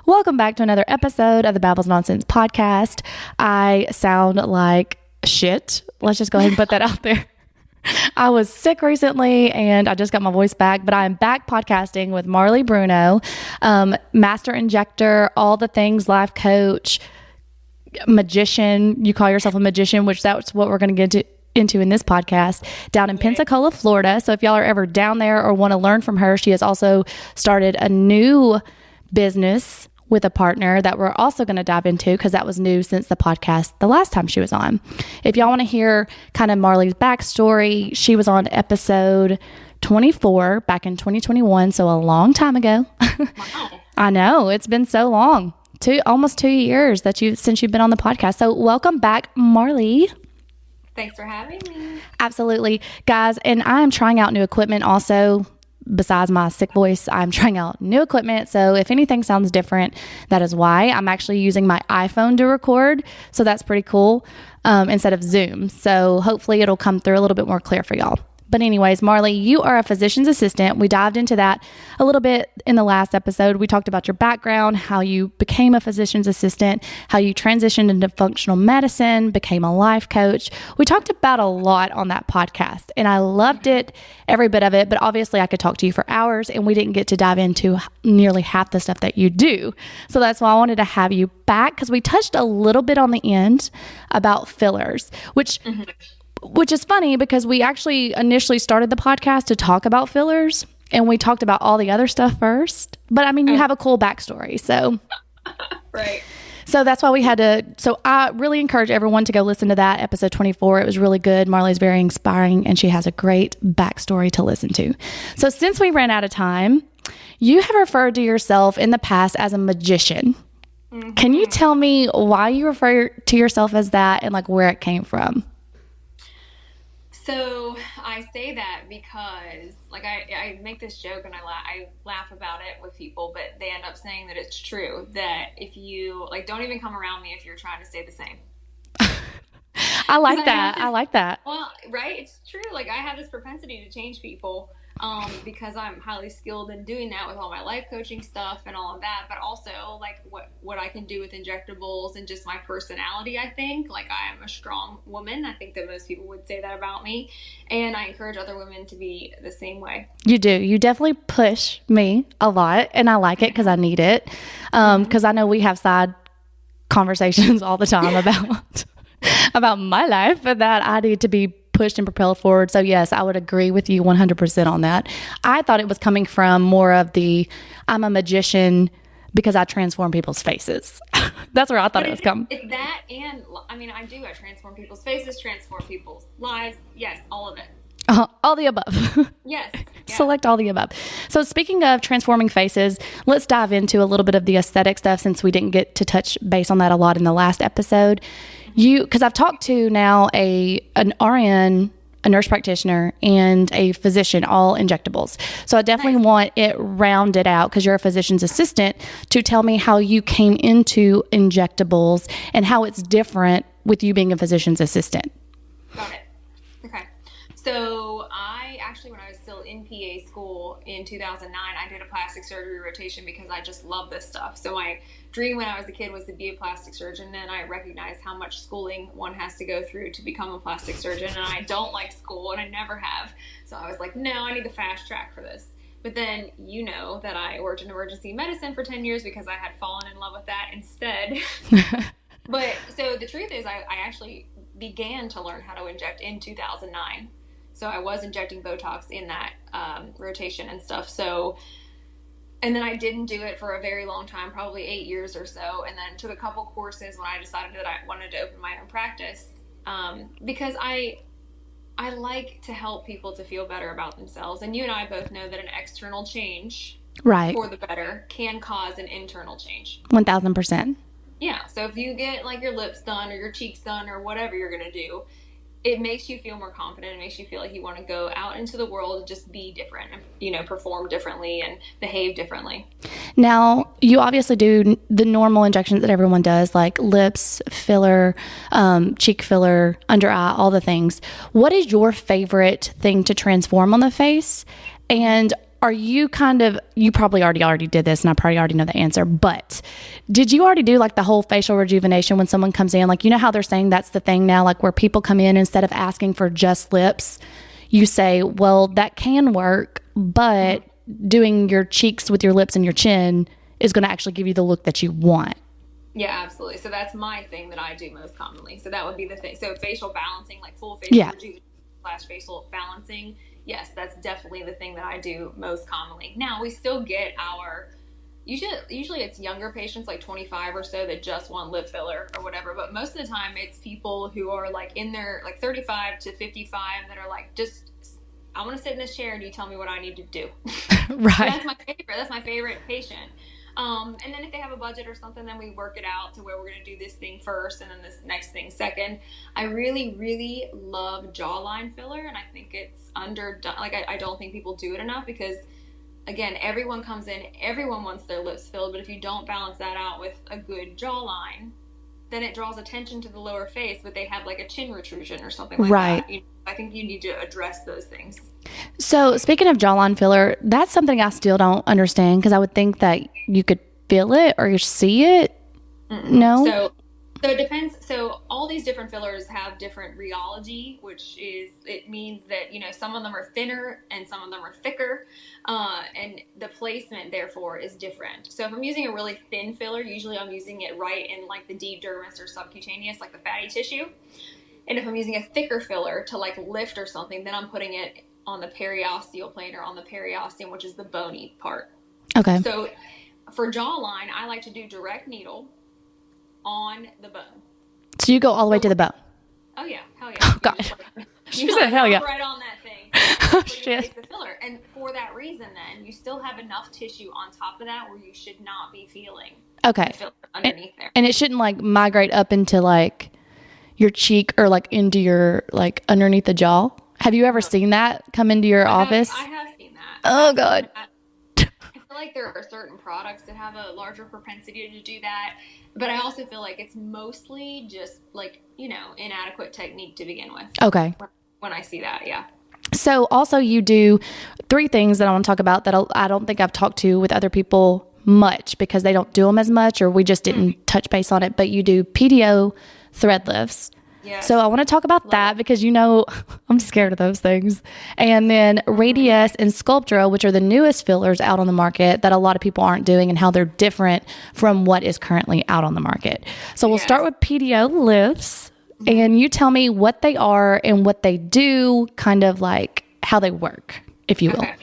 Welcome back to another episode of the Babbles Nonsense podcast. I sound like shit. Let's just go ahead and put that out there. I was sick recently and I just got my voice back, but I'm back podcasting with Marlee Bruno, master injector, all the things, life coach, magician. You call yourself a magician, which that's what we're going to get into in this podcast, down in Pensacola, Florida. So if y'all are ever down there or want to learn from her, she has also started a new business with a partner that we're also going to dive into because that was new since the podcast the last time she was on. If y'all want to hear kind of Marlee's backstory, she was on episode 24 back in 2021, so a long time ago. Wow. I know, it's been so long. Almost 2 years since you've been on the podcast. So welcome back, Marlee. Thanks for having me. Absolutely. Guys, and I am trying out new equipment also. Besides my sick voice, I'm trying out new equipment. So if anything sounds different, that is why. I'm actually using my iPhone to record. So that's pretty cool, instead of Zoom. So hopefully it'll come through a little bit more clear for y'all. But anyways, Marlee, you are a physician's assistant. We dived into that a little bit in the last episode. We talked about your background, how you became a physician's assistant, how you transitioned into functional medicine, became a life coach. We talked about a lot on that podcast and I loved it, every bit of it. But obviously I could talk to you for hours and we didn't get to dive into nearly half the stuff that you do. So that's why I wanted to have you back because we touched a little bit on the end about fillers, which is funny because we actually initially started the podcast to talk about fillers and we talked about all the other stuff first. But I mean, you have a cool backstory. So, Right. So that's why we had to. So I really encourage everyone to go listen to that episode 24. It was really good. Marlee's very inspiring and she has a great backstory to listen to. So since we ran out of time, you have referred to yourself in the past as a magician. Mm-hmm. Can you tell me why you refer to yourself as that and like where it came from? So I say that because like I make this joke and I laugh about it with people, but they end up saying that it's true, that if you like, don't even come around me if you're trying to stay the same. I like that. I like that. Well, right. It's true. Like I have this propensity to change people, because I'm highly skilled in doing that with all my life coaching stuff and all of that, but also like what I can do with injectables and just my personality. I think like I am a strong woman. I think that most people would say that about me. And I encourage other women to be the same way. You do. You definitely push me a lot and I like it because I need it. Because I know we have side conversations all the time about my life, but that I need to be pushed and propelled forward. So yes, I would agree with you 100% on that. I thought it was coming from more of I'm a magician because I transform people's faces. That's where I thought it was coming. It's that, and I mean, I transform people's faces, transform people's lives. Yes, all of it. All the above. Yes. Yeah. Select all the above. So speaking of transforming faces, let's dive into a little bit of the aesthetic stuff since we didn't get to touch base on that a lot in the last episode. Because I've talked to now an RN, a nurse practitioner, and a physician, all injectables. So I definitely want it rounded out because you're a physician's assistant to tell me how you came into injectables and how it's different with you being a physician's assistant. Got it. Okay. So I actually, when I was still in PA school in 2009, I did a plastic surgery rotation because I just love this stuff. So my dream when I was a kid was to be a plastic surgeon, and I recognized how much schooling one has to go through to become a plastic surgeon, and I don't like school, and I never have. So I was like, no, I need the fast track for this. But then you know that I worked in emergency medicine for 10 years because I had fallen in love with that instead. But so the truth is I actually began to learn how to inject in 2009. So I was injecting Botox in that rotation and stuff. So, and then I didn't do it for a very long time, probably 8 years or so. And then took a couple courses when I decided that I wanted to open my own practice, because I like to help people to feel better about themselves. And you and I both know that an external change for the better can cause an internal change. 1,000%. Yeah. So if you get like your lips done or your cheeks done or whatever you're going to do, it makes you feel more confident. It makes you feel like you want to go out into the world and just be different and, perform differently and behave differently. Now, you obviously do the normal injections that everyone does, like lips, filler, cheek filler, under eye, all the things. What is your favorite thing to transform on the face? And are you you probably already did this and I probably already know the answer, but did you already do like the whole facial rejuvenation when someone comes in? Like, you know how they're saying that's the thing now, like where people come in, instead of asking for just lips, you say, well, that can work, but doing your cheeks with your lips and your chin is going to actually give you the look that you want. Yeah, absolutely. So that's my thing that I do most commonly. So that would be the thing. So facial balancing, like full facial rejuvenation / facial balancing. Yes, that's definitely the thing that I do most commonly. Now, we still get our, usually it's younger patients, like 25 or so, that just want lip filler or whatever. But most of the time it's people who are like in their, like 35 to 55 that are like, just, I want to sit in this chair and you tell me what I need to do. Right. So that's my favorite. That's my favorite patient. And then if they have a budget or something, then we work it out to where we're going to do this thing first and then this next thing second. I really, really love jawline filler, and I think it's underdone. Like, I don't think people do it enough because, again, everyone comes in, everyone wants their lips filled, but if you don't balance that out with a good jawline, then it draws attention to the lower face, but they have like a chin retrusion or something like that. I think you need to address those things. So speaking of jawline filler, that's something I still don't understand, because I would think that you could feel it or you see it. No? So it depends. So all these different fillers have different rheology, which it means that, some of them are thinner and some of them are thicker. And the placement, therefore, is different. So if I'm using a really thin filler, usually I'm using it right in like the deep dermis or subcutaneous, like the fatty tissue. And if I'm using a thicker filler to like lift or something, then I'm putting it on the periosteal plane or on the periosteum, which is the bony part. Okay. So for jawline, I like to do direct needle on the bone. So you go all the way to the bone? Oh, yeah. Hell yeah. Oh, God. You said hell yeah. Right on that thing. Oh, shit. The filler. And for that reason, then, you still have enough tissue on top of that where you should not be feeling the filler underneath there. And it shouldn't like migrate up into like your cheek or like into your like underneath the jaw. Have you ever seen that come into your office? I have seen that. Oh, God. I feel like there are certain products that have a larger propensity to do that, but I also feel like it's mostly just like, inadequate technique to begin with. Okay. When I see that, yeah. So also you do 3 things that I want to talk about that I don't think I've talked to with other people much because they don't do them as much, or we just didn't touch base on it, but you do PDO thread lifts. Yes. So I want to talk about that because, I'm scared of those things. And then Radius and Sculptra, which are the newest fillers out on the market that a lot of people aren't doing, and how they're different from what is currently out on the market. So we'll start with PDO lifts, and you tell me what they are and what they do, kind of like how they work, if you will. Okay.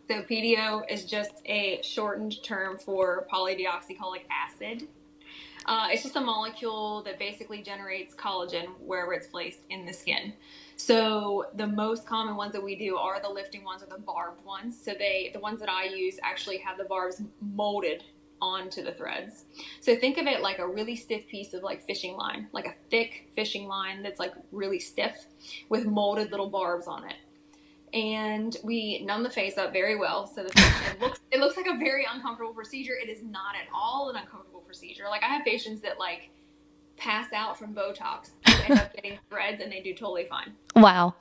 So PDO is just a shortened term for polydeoxycholic acid. It's just a molecule that basically generates collagen wherever it's placed in the skin. So the most common ones that we do are the lifting ones or the barbed ones. So the ones that I use actually have the barbs molded onto the threads. So think of it like a really stiff piece of like fishing line, like a thick fishing line that's like really stiff with molded little barbs on it. And we numb the face up very well. So it looks like a very uncomfortable procedure. It is not at all an uncomfortable procedure. Like, I have patients that like pass out from Botox and end up getting threads and they do totally fine. Wow.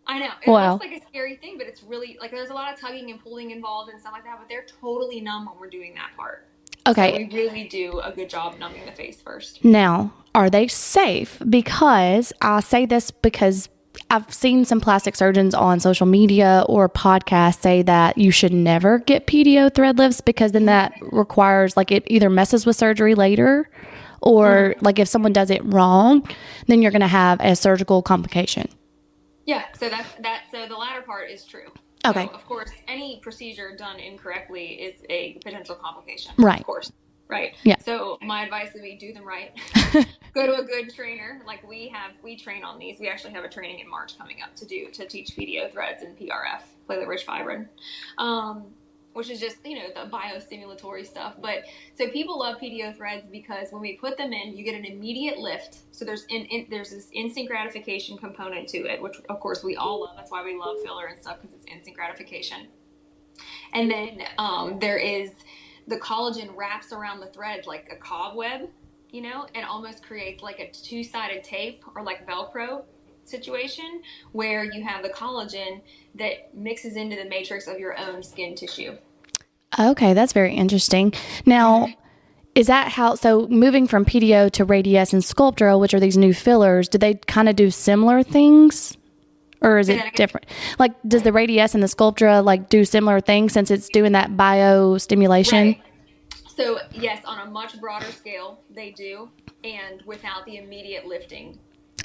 I know. It looks like a scary thing, but it's really like there's a lot of tugging and pulling involved and stuff like that, but they're totally numb when we're doing that part. Okay. So we really do a good job numbing the face first. Now, are they safe? Because I say this because I've seen some plastic surgeons on social media or podcasts say that you should never get PDO thread lifts because then that requires, like, it either messes with surgery later or like if someone does it wrong, then you're going to have a surgical complication. Yeah. So so the latter part is true. Okay. So, of course, any procedure done incorrectly is a potential complication. Right. Of course. Right. Yeah. So my advice would be do them right. Go to a good trainer. Like we train on these. We actually have a training in March coming up to teach PDO threads and PRF, platelet-rich fibrin, which is just, the biostimulatory stuff. But so people love PDO threads because when we put them in, you get an immediate lift. So there's this instant gratification component to it, which of course we all love. That's why we love filler and stuff, because it's instant gratification. And then there is the collagen wraps around the thread like a cobweb, and almost creates like a 2-sided tape or like Velcro. situation where you have the collagen that mixes into the matrix of your own skin tissue. Okay, that's very interesting. Now, is that how, so moving from PDO to Radiesse and Sculptra, which are these new fillers, do they kind of do similar things? Or is it different? Like, does the Radiesse and the Sculptra like do similar things since it's doing that biostimulation? Right. So yes, on a much broader scale, they do, and without the immediate lifting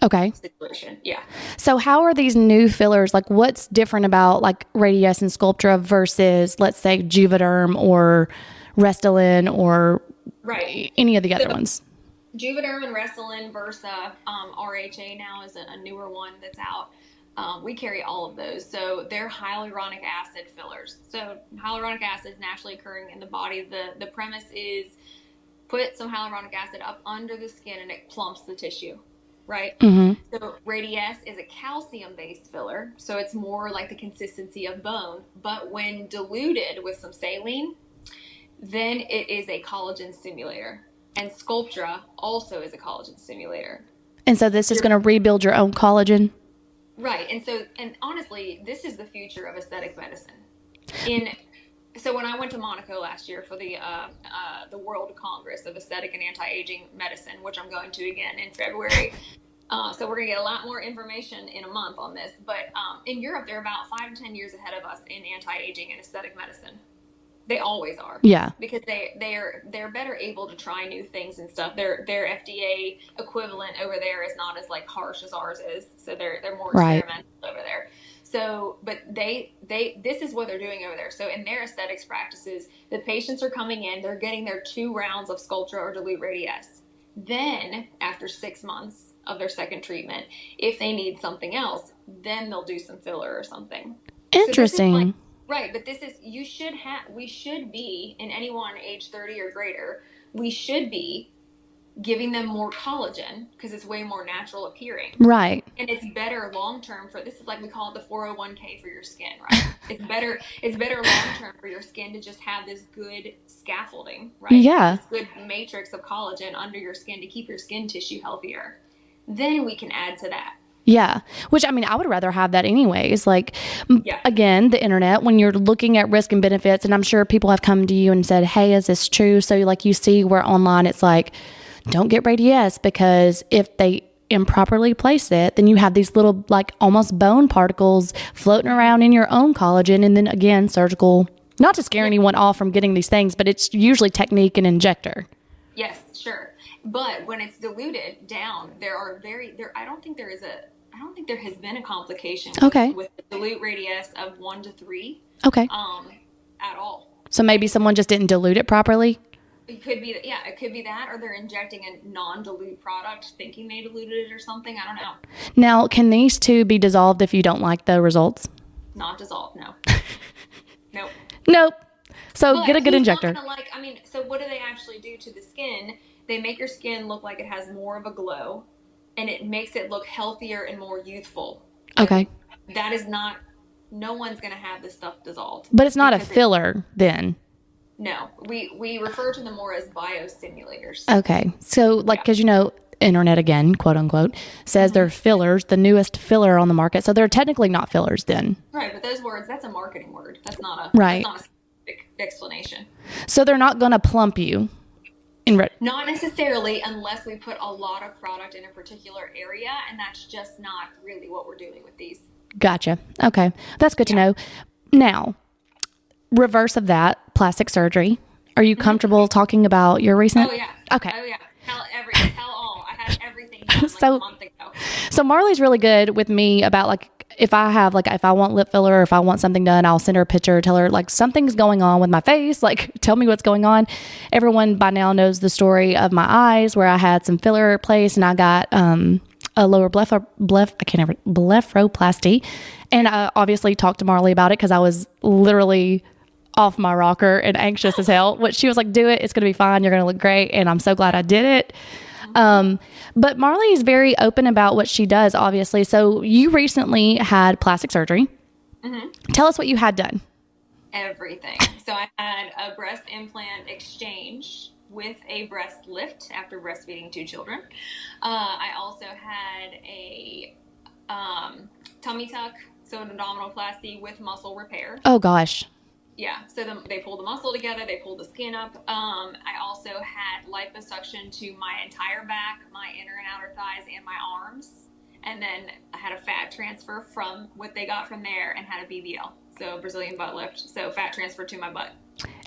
Okay. situation. Yeah. So how are these new fillers, like what's different about like Radiesse and Sculptra versus, let's say, Juvederm or Restylane or Right. any of the other ones? Juvederm and Restylane Versa, RHA now is a newer one that's out. We carry all of those. So they're hyaluronic acid fillers. So hyaluronic acid is naturally occurring in the body. The premise is put some hyaluronic acid up under the skin and it plumps the tissue, right? Mm-hmm. So Radiesse is a calcium-based filler. So it's more like the consistency of bone. But when diluted with some saline, then it is a collagen stimulator. And Sculptra also is a collagen stimulator. And so this is going to rebuild your own collagen? Right. And honestly, this is the future of aesthetic medicine. So when I went to Monaco last year for the World Congress of Aesthetic and Anti-Aging Medicine, which I'm going to again in February. So we're going to get a lot more information in a month on this. But in Europe, they're about 5 to 10 years ahead of us in anti-aging and aesthetic medicine. They always are. Yeah. Because they're better able to try new things and stuff. Their FDA equivalent over there is not as like harsh as ours is. So they're more experimental over there. So, but this is what they're doing over there. So in their aesthetics practices, the patients are coming in, they're getting their 2 rounds of Sculptra or dilute Radiesse. Then after 6 months of their second treatment, if they need something else, then they'll do some filler or something. Interesting. So right, but we should be, in anyone age 30 or greater, we should be giving them more collagen because it's way more natural appearing. Right. And it's better long-term this is like we call it the 401k for your skin, right? It's better long-term for your skin to just have this good scaffolding, right? Yeah. This good matrix of collagen under your skin to keep your skin tissue healthier. Then we can add to that. Yeah. Which, I mean, I would rather have that anyways. Like, again, the internet, when you're looking at risk and benefits, and I'm sure people have come to you and said, hey, is this true? So like you see where online it's like, don't get Radiesse because if they improperly place it, then you have these little like almost bone particles floating around in your own collagen. And then again, surgical, not to scare anyone off from getting these things, but it's usually technique and injector. Yes, sure. But when it's diluted down, I don't think there has been a complication with the dilute Radiesse of 1 to 3. Okay. At all. So maybe someone just didn't dilute it properly? It could be that, or they're injecting a non-dilute product thinking they diluted it or something. I don't know. Now, can these 2 be dissolved if you don't like the results? Not dissolved, no. Nope. So but get a good injector. So what do they actually do to the skin? They make your skin look like it has more of a glow, and it makes it look healthier and more youthful. Okay. That is not, no one's going to have this stuff dissolved. But it's not a filler then? No. We refer to them more as biostimulators. Okay. So because internet again, quote unquote, says they're fillers, the newest filler on the market. So they're technically not fillers then. Right. But those words, that's a marketing word. That's not a specific explanation. So they're not going to plump you. Not necessarily, unless we put a lot of product in a particular area, and that's just not really what we're doing with these. Gotcha. Okay. That's good to know. Now, reverse of that, plastic surgery. Are you comfortable talking about your recent? Oh, yeah. Okay. Oh, yeah. Tell all. I had everything done a month ago. So Marlee's really good with me about like, if I want lip filler or if I want something done, I'll send her a picture, tell her like something's going on with my face, like tell me what's going on. Everyone by now knows the story of my eyes where I had some filler placed and I got a lower blepharoplasty. And I obviously talked to Marlee about it because I was literally off my rocker and anxious as hell. But she was like, do it. It's going to be fine. You're going to look great. And I'm so glad I did it. But Marlee is very open about what she does, obviously. So you recently had plastic surgery. Mm-hmm. Tell us what you had done. Everything. So I had a breast implant exchange with a breast lift after breastfeeding 2 children. I also had a tummy tuck, so an abdominoplasty with muscle repair. Oh gosh. Yeah, so they pulled the muscle together, they pulled the skin up. I also had liposuction to my entire back, my inner and outer thighs, and my arms. And then I had a fat transfer from what they got from there and had a BBL, so Brazilian butt lift. So fat transfer to my butt.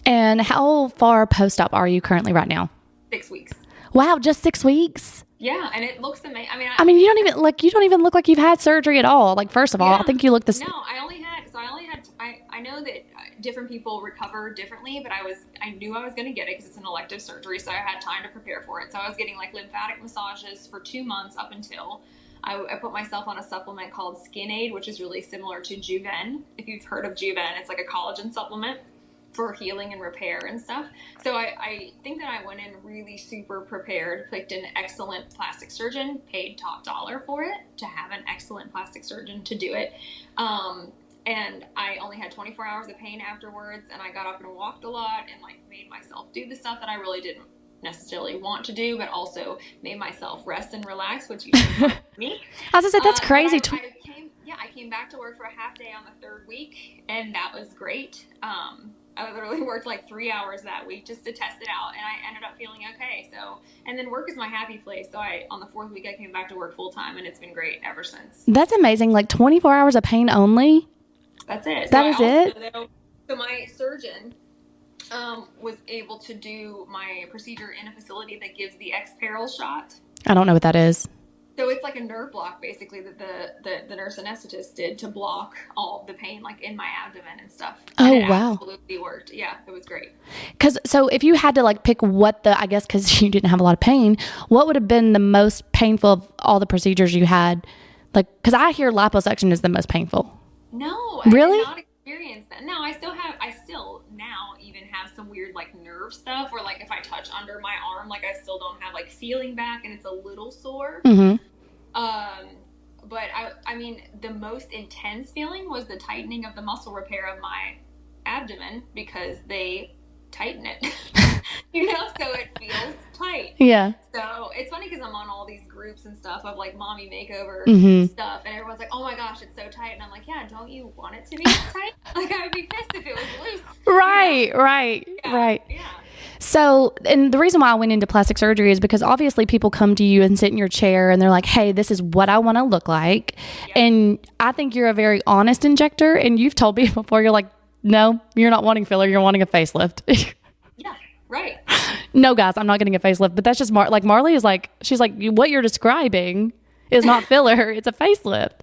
And how far post-op are you currently right now? 6 weeks. Wow, just 6 weeks? Yeah, and it looks amazing. I mean, you don't even look like you've had surgery at all. Like, first of all, I think you look No, I know that different people recover differently, but I knew I was going to get it because it's an elective surgery, so I had time to prepare for it. So I was getting like lymphatic massages for 2 months up until I put myself on a supplement called Skin Aid, which is really similar to Juven. If you've heard of Juven, it's like a collagen supplement for healing and repair and stuff. So I think that I went in really super prepared, picked an excellent plastic surgeon, paid top dollar for it to have an excellent plastic surgeon to do it. And I only had 24 hours of pain afterwards, and I got up and walked a lot and like made myself do the stuff that I really didn't necessarily want to do, but also made myself rest and relax, which you did me. I was gonna say, that's crazy. I came back to work for a half day on the 3rd week, and that was great. I literally worked like 3 hours that week just to test it out, and I ended up feeling okay. So, and then work is my happy place. So on the 4th week, I came back to work full time, and it's been great ever since. That's amazing. Like 24 hours of pain only? That's it. That is it? So my surgeon was able to do my procedure in a facility that gives the Exparel shot. I don't know what that is. So it's like a nerve block, basically, that the nurse anesthetist did to block all the pain, like in my abdomen and stuff. Oh, and it wow. absolutely worked. Yeah, it was great. So if you had to like pick I guess because you didn't have a lot of pain, what would have been the most painful of all the procedures you had? Like, because I hear liposuction is the most painful. No, really? I did not experience that. No, I still now even have some weird like nerve stuff where like if I touch under my arm, like I still don't have like feeling back and it's a little sore. Mm-hmm. But I mean, the most intense feeling was the tightening of the muscle repair of my abdomen because they tighten it, so it feels tight. Yeah. So it's funny because I'm on all these groups and stuff of like mommy makeover stuff, and everyone's like, "Oh my gosh, it's so tight," and I'm like, "Yeah, don't you want it to be tight? Like I would be pissed if it was loose." Right. Yeah. So, and the reason why I went into plastic surgery is because obviously people come to you and sit in your chair and they're like, hey, this is what I want to look like. Yep. And I think you're a very honest injector. And you've told me before, you're like, no, you're not wanting filler. You're wanting a facelift. Yeah, right. No, guys, I'm not getting a facelift. But that's just Marlee is like, she's like, what you're describing is not filler. It's a facelift.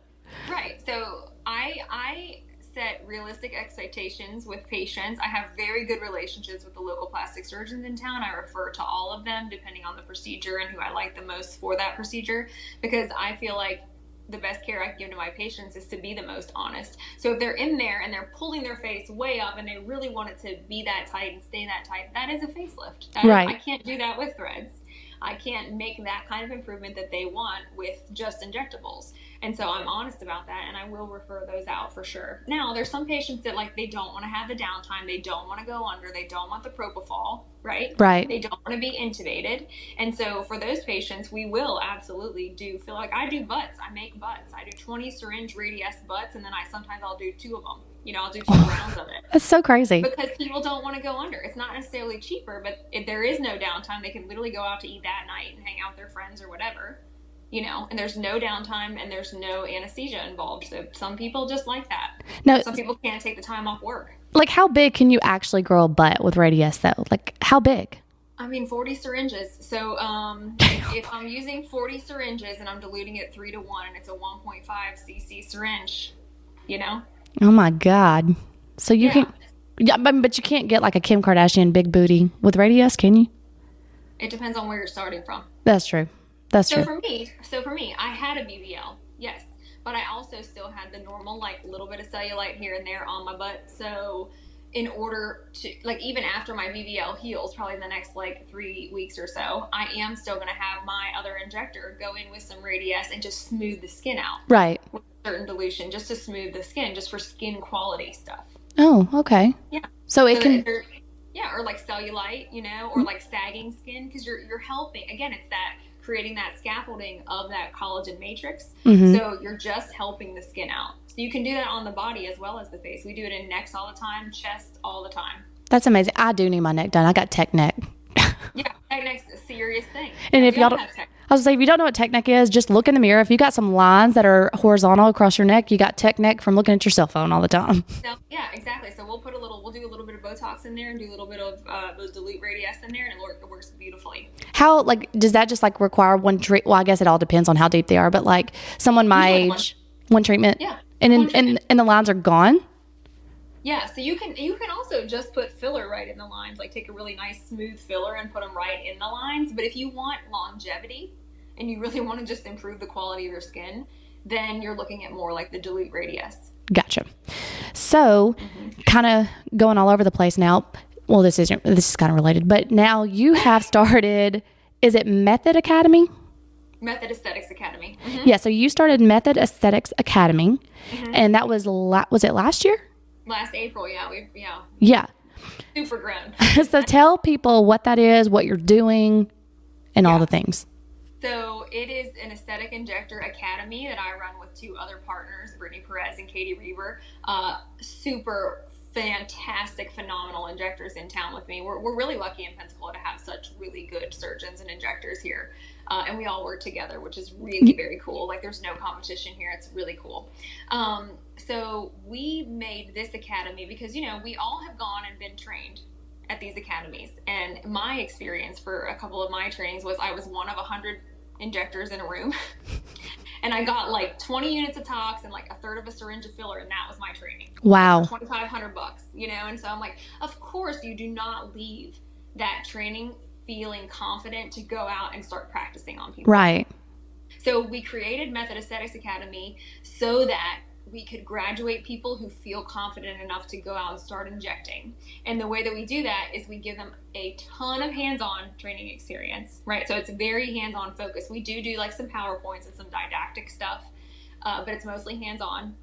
Right. So I set realistic expectations with patients. I have very good relationships with the local plastic surgeons in town. I refer to all of them depending on the procedure and who I like the most for that procedure, because I feel like the best care I can give to my patients is to be the most honest. So if they're in there and they're pulling their face way up and they really want it to be that tight and stay that tight, that is a facelift. Right. I can't do that with threads. I can't make that kind of improvement that they want with just injectables. And so I'm honest about that, and I will refer those out for sure. Now, there's some patients that like they don't want to have the downtime, they don't want to go under, they don't want the propofol, right? Right. They don't want to be intubated. And so for those patients, we will absolutely feel like I do butts. I make butts. I do 20 syringe radius butts, and then I'll do 2 of them. I'll do 2 rounds of it. That's so crazy. Because people don't want to go under. It's not necessarily cheaper, but if there is no downtime, they can literally go out to eat that night and hang out with their friends or whatever. And there's no downtime and there's no anesthesia involved. So some people just like that. No, some people can't take the time off work. Like, how big can you actually grow a butt with Radius, though? Like, how big? I mean, 40 syringes. So if I'm using 40 syringes and I'm diluting it 3 to 1 and it's a 1.5 cc syringe, Oh, my God. So you can... Yeah, but you can't get like a Kim Kardashian big booty with Radius, can you? It depends on where you're starting from. That's true. So for me, I had a BBL, yes, but I also still had the normal, like, little bit of cellulite here and there on my butt. So in order to, like, even after my BBL heals, probably the next, like, 3 weeks or so, I am still going to have my other injector go in with some Radius and just smooth the skin out. Right. With a certain dilution, just to smooth the skin, just for skin quality stuff. Oh, okay. Yeah. So it can... Yeah, or like cellulite, or like sagging skin, because you're helping. Again, it's that creating that scaffolding of that collagen matrix. Mm-hmm. So you're just helping the skin out. So you can do that on the body as well as the face. We do it in necks all the time, chest all the time. That's amazing. I do need my neck done. I got tech neck. Yeah, tech neck's a serious thing. And Yeah, if we y'all all don't, have tech. I was gonna say, if you don't know what tech neck is, just look in the mirror. If you got some lines that are horizontal across your neck, you got tech neck from looking at your cell phone all the time. So, yeah, exactly. So we'll do a little bit of Botox in there and do a little bit of those dilute radius in there, and it works beautifully. How, like, does that just like require one treat? Well, I guess it all depends on how deep they are, but like someone my Usually age, one treatment. Yeah. And the lines are gone. Yeah, so you can also just put filler right in the lines, like take a really nice smooth filler and put them right in the lines. But if you want longevity and you really want to just improve the quality of your skin, then you're looking at more like the dilute radius. Gotcha. So, kind of going all over the place now. Well, this is kind of related, but now you have started. Is it Method Academy? Method Aesthetics Academy. Mm-hmm. Yeah. So you started Method Aesthetics Academy, and that was it last year? Last April, yeah. Yeah. Super grown. So tell people what that is, what you're doing, and all the things. So it is an aesthetic injector academy that I run with two other partners, Brittany Perez and Katie Reber. Super fantastic, phenomenal injectors in town with me. We're really lucky in Pensacola to have such really good surgeons and injectors here. And we all work together, which is really very cool. Like, there's no competition here. It's really cool. So we made this academy because, we all have gone and been trained at these academies. And my experience for a couple of my trainings was I was one of 100 injectors in a room. And I got like 20 units of tox and like a third of a syringe of filler, and that was my training. Wow. For $2,500, and so I'm like, of course you do not leave that training feeling confident to go out and start practicing on people. Right. So we created Method Aesthetics Academy so that we could graduate people who feel confident enough to go out and start injecting. And the way that we do that is we give them a ton of hands-on training experience, right? So it's very hands-on focused. We do like some PowerPoints and some didactic stuff, but it's mostly hands-on.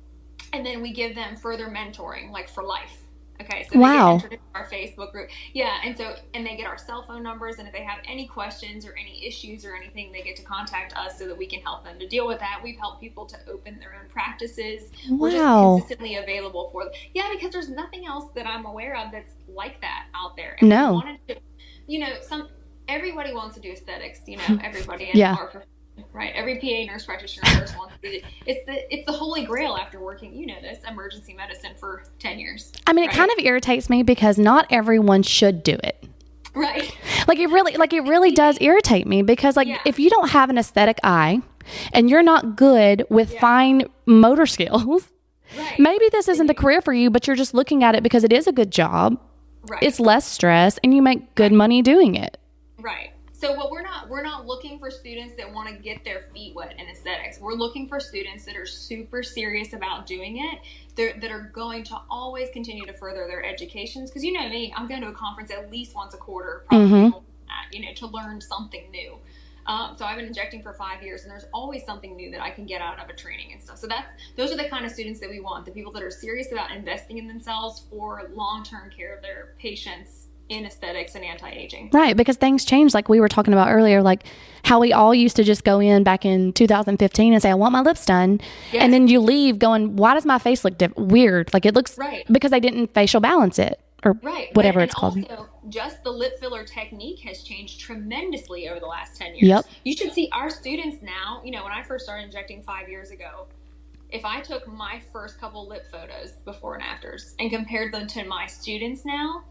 And then we give them further mentoring, like for life. Okay, so wow. They get entered into our Facebook group. Yeah, and they get our cell phone numbers, and if they have any questions or any issues or anything, they get to contact us so that we can help them to deal with that. We've helped people to open their own practices. Wow. We're just consistently available for them. Yeah, because there's nothing else that I'm aware of that's like that out there. And no. We wanted to, everybody wants to do aesthetics, everybody in our profession. Right, every PA, nurse practitioner, nurse wants to do it. It's the holy grail after working, this, emergency medicine for 10 years. I mean, it kind of irritates me because not everyone should do it. Right. Like it really does irritate me because if you don't have an aesthetic eye and you're not good with fine motor skills, maybe this isn't the career for you, but you're just looking at it because it is a good job. Right. It's less stress and you make good money doing it. Right. So we're not looking for students that want to get their feet wet in aesthetics. We're looking for students that are super serious about doing it, that are going to always continue to further their educations. Because me, I'm going to a conference at least once a quarter, probably more than that, to learn something new. So I've been injecting for 5 years, and there's always something new that I can get out of a training and stuff. So those are the kind of students that we want, the people that are serious about investing in themselves for long-term care of their patients in aesthetics and anti-aging. Right, because things change, like we were talking about earlier, like how we all used to just go in back in 2015 and say, I want my lips done. Yes. And then you leave going, why does my face look weird? Like it looks, because they didn't facial balance it or whatever it's called. Also, just the lip filler technique has changed tremendously over the last 10 years. Yep. You should see our students now, when I first started injecting 5 years ago, if I took my first couple lip photos before and afters and compared them to my students now,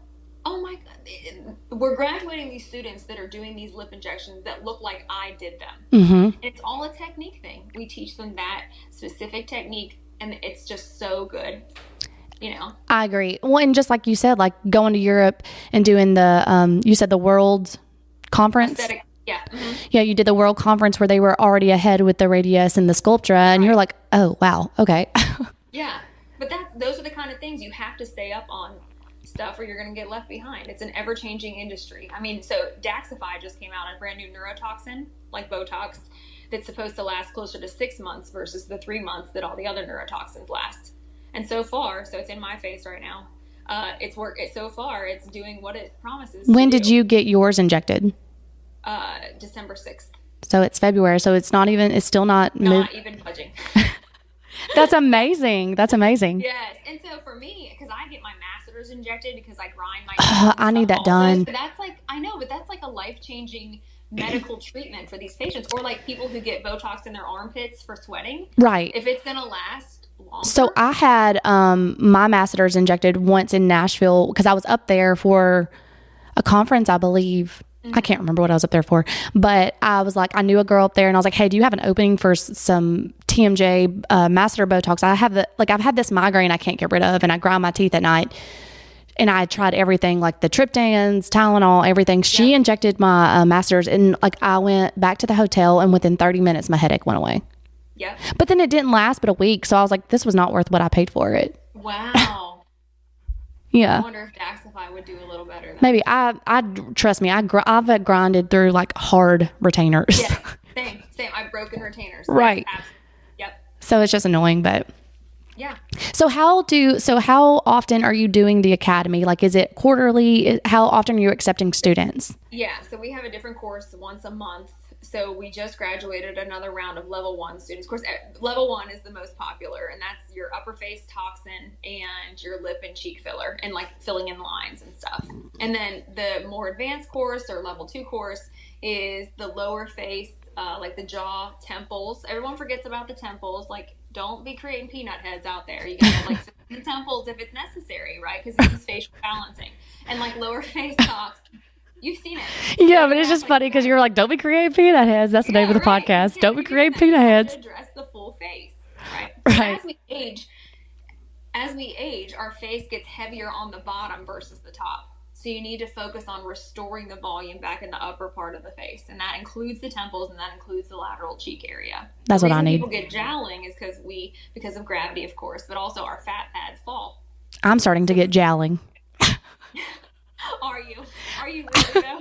oh my God, we're graduating these students that are doing these lip injections that look like I did them. Mm-hmm. And it's all a technique thing. We teach them that specific technique, and it's just so good. I agree. Well, and just like you said, like going to Europe and doing the, you said the World Conference. Aesthetic. Yeah. Mm-hmm. Yeah, you did the World Conference where they were already ahead with the Radius and the Sculptra, and you're like, oh, wow, okay. Yeah, but those are the kind of things you have to stay up on stuff or you're going to get left behind. It's an ever-changing industry. I mean, so Daxxify just came out, a brand new neurotoxin, like Botox, that's supposed to last closer to 6 months versus the 3 months that all the other neurotoxins last. And so far, so it's in my face right now, So far. It's doing what it promises When to did do. you get yours injected? December 6th. So it's February. So it's still not moved. Not even budging. That's amazing. That's amazing. Yes. And so for me, because I get my masseters injected because I grind my I need that done. So that's like, I know, but that's like a life-changing medical treatment for these patients. Or like people who get Botox in their armpits for sweating. Right. If it's going to last longer. So I had my masseters injected once in Nashville because I was up there for a conference, I believe. I can't remember what I was up there for, but I was like, I knew a girl up there and I was like, hey, do you have an opening for some TMJ masseter Botox? I've had this migraine I can't get rid of and I grind my teeth at night. And I tried everything like the triptans, Tylenol, everything. She injected my masseters and like I went back to the hotel and within 30 minutes, my headache went away. Yeah. But then it didn't last but a week. So I was like, this was not worth what I paid for it. Wow. Yeah. I wonder if Daxify would do a little better. Maybe. Trust me, I've grinded through like hard retainers. Yeah, same. I've broken retainers. Right. Yep. So it's just annoying, but yeah. So how often are you doing the academy? Like, is it quarterly? How often are you accepting students? Yeah. So we have a different course once a month. So we just graduated another round of level 1 students. Of course, level 1 is the most popular, and that's your upper face toxin and your lip and cheek filler and like filling in lines and stuff. And then the more advanced course or level 2 course is the lower face, like the jaw, temples. Everyone forgets about the temples. Like, don't be creating peanut heads out there. You gotta like the temples if it's necessary, right? Because this is facial balancing. And like lower face tox. You've seen it. Yeah, but it's just funny because you're like, don't be creating peanut heads. That's the name of the podcast. Don't be creating peanut heads. To address the full face, right? Right. As we age, our face gets heavier on the bottom versus the top. So you need to focus on restoring the volume back in the upper part of the face, and that includes the temples and that includes the lateral cheek area. That's what I need. People get jowling is because of gravity, of course, but also our fat pads fall. I'm starting to get jowling. Are you really though?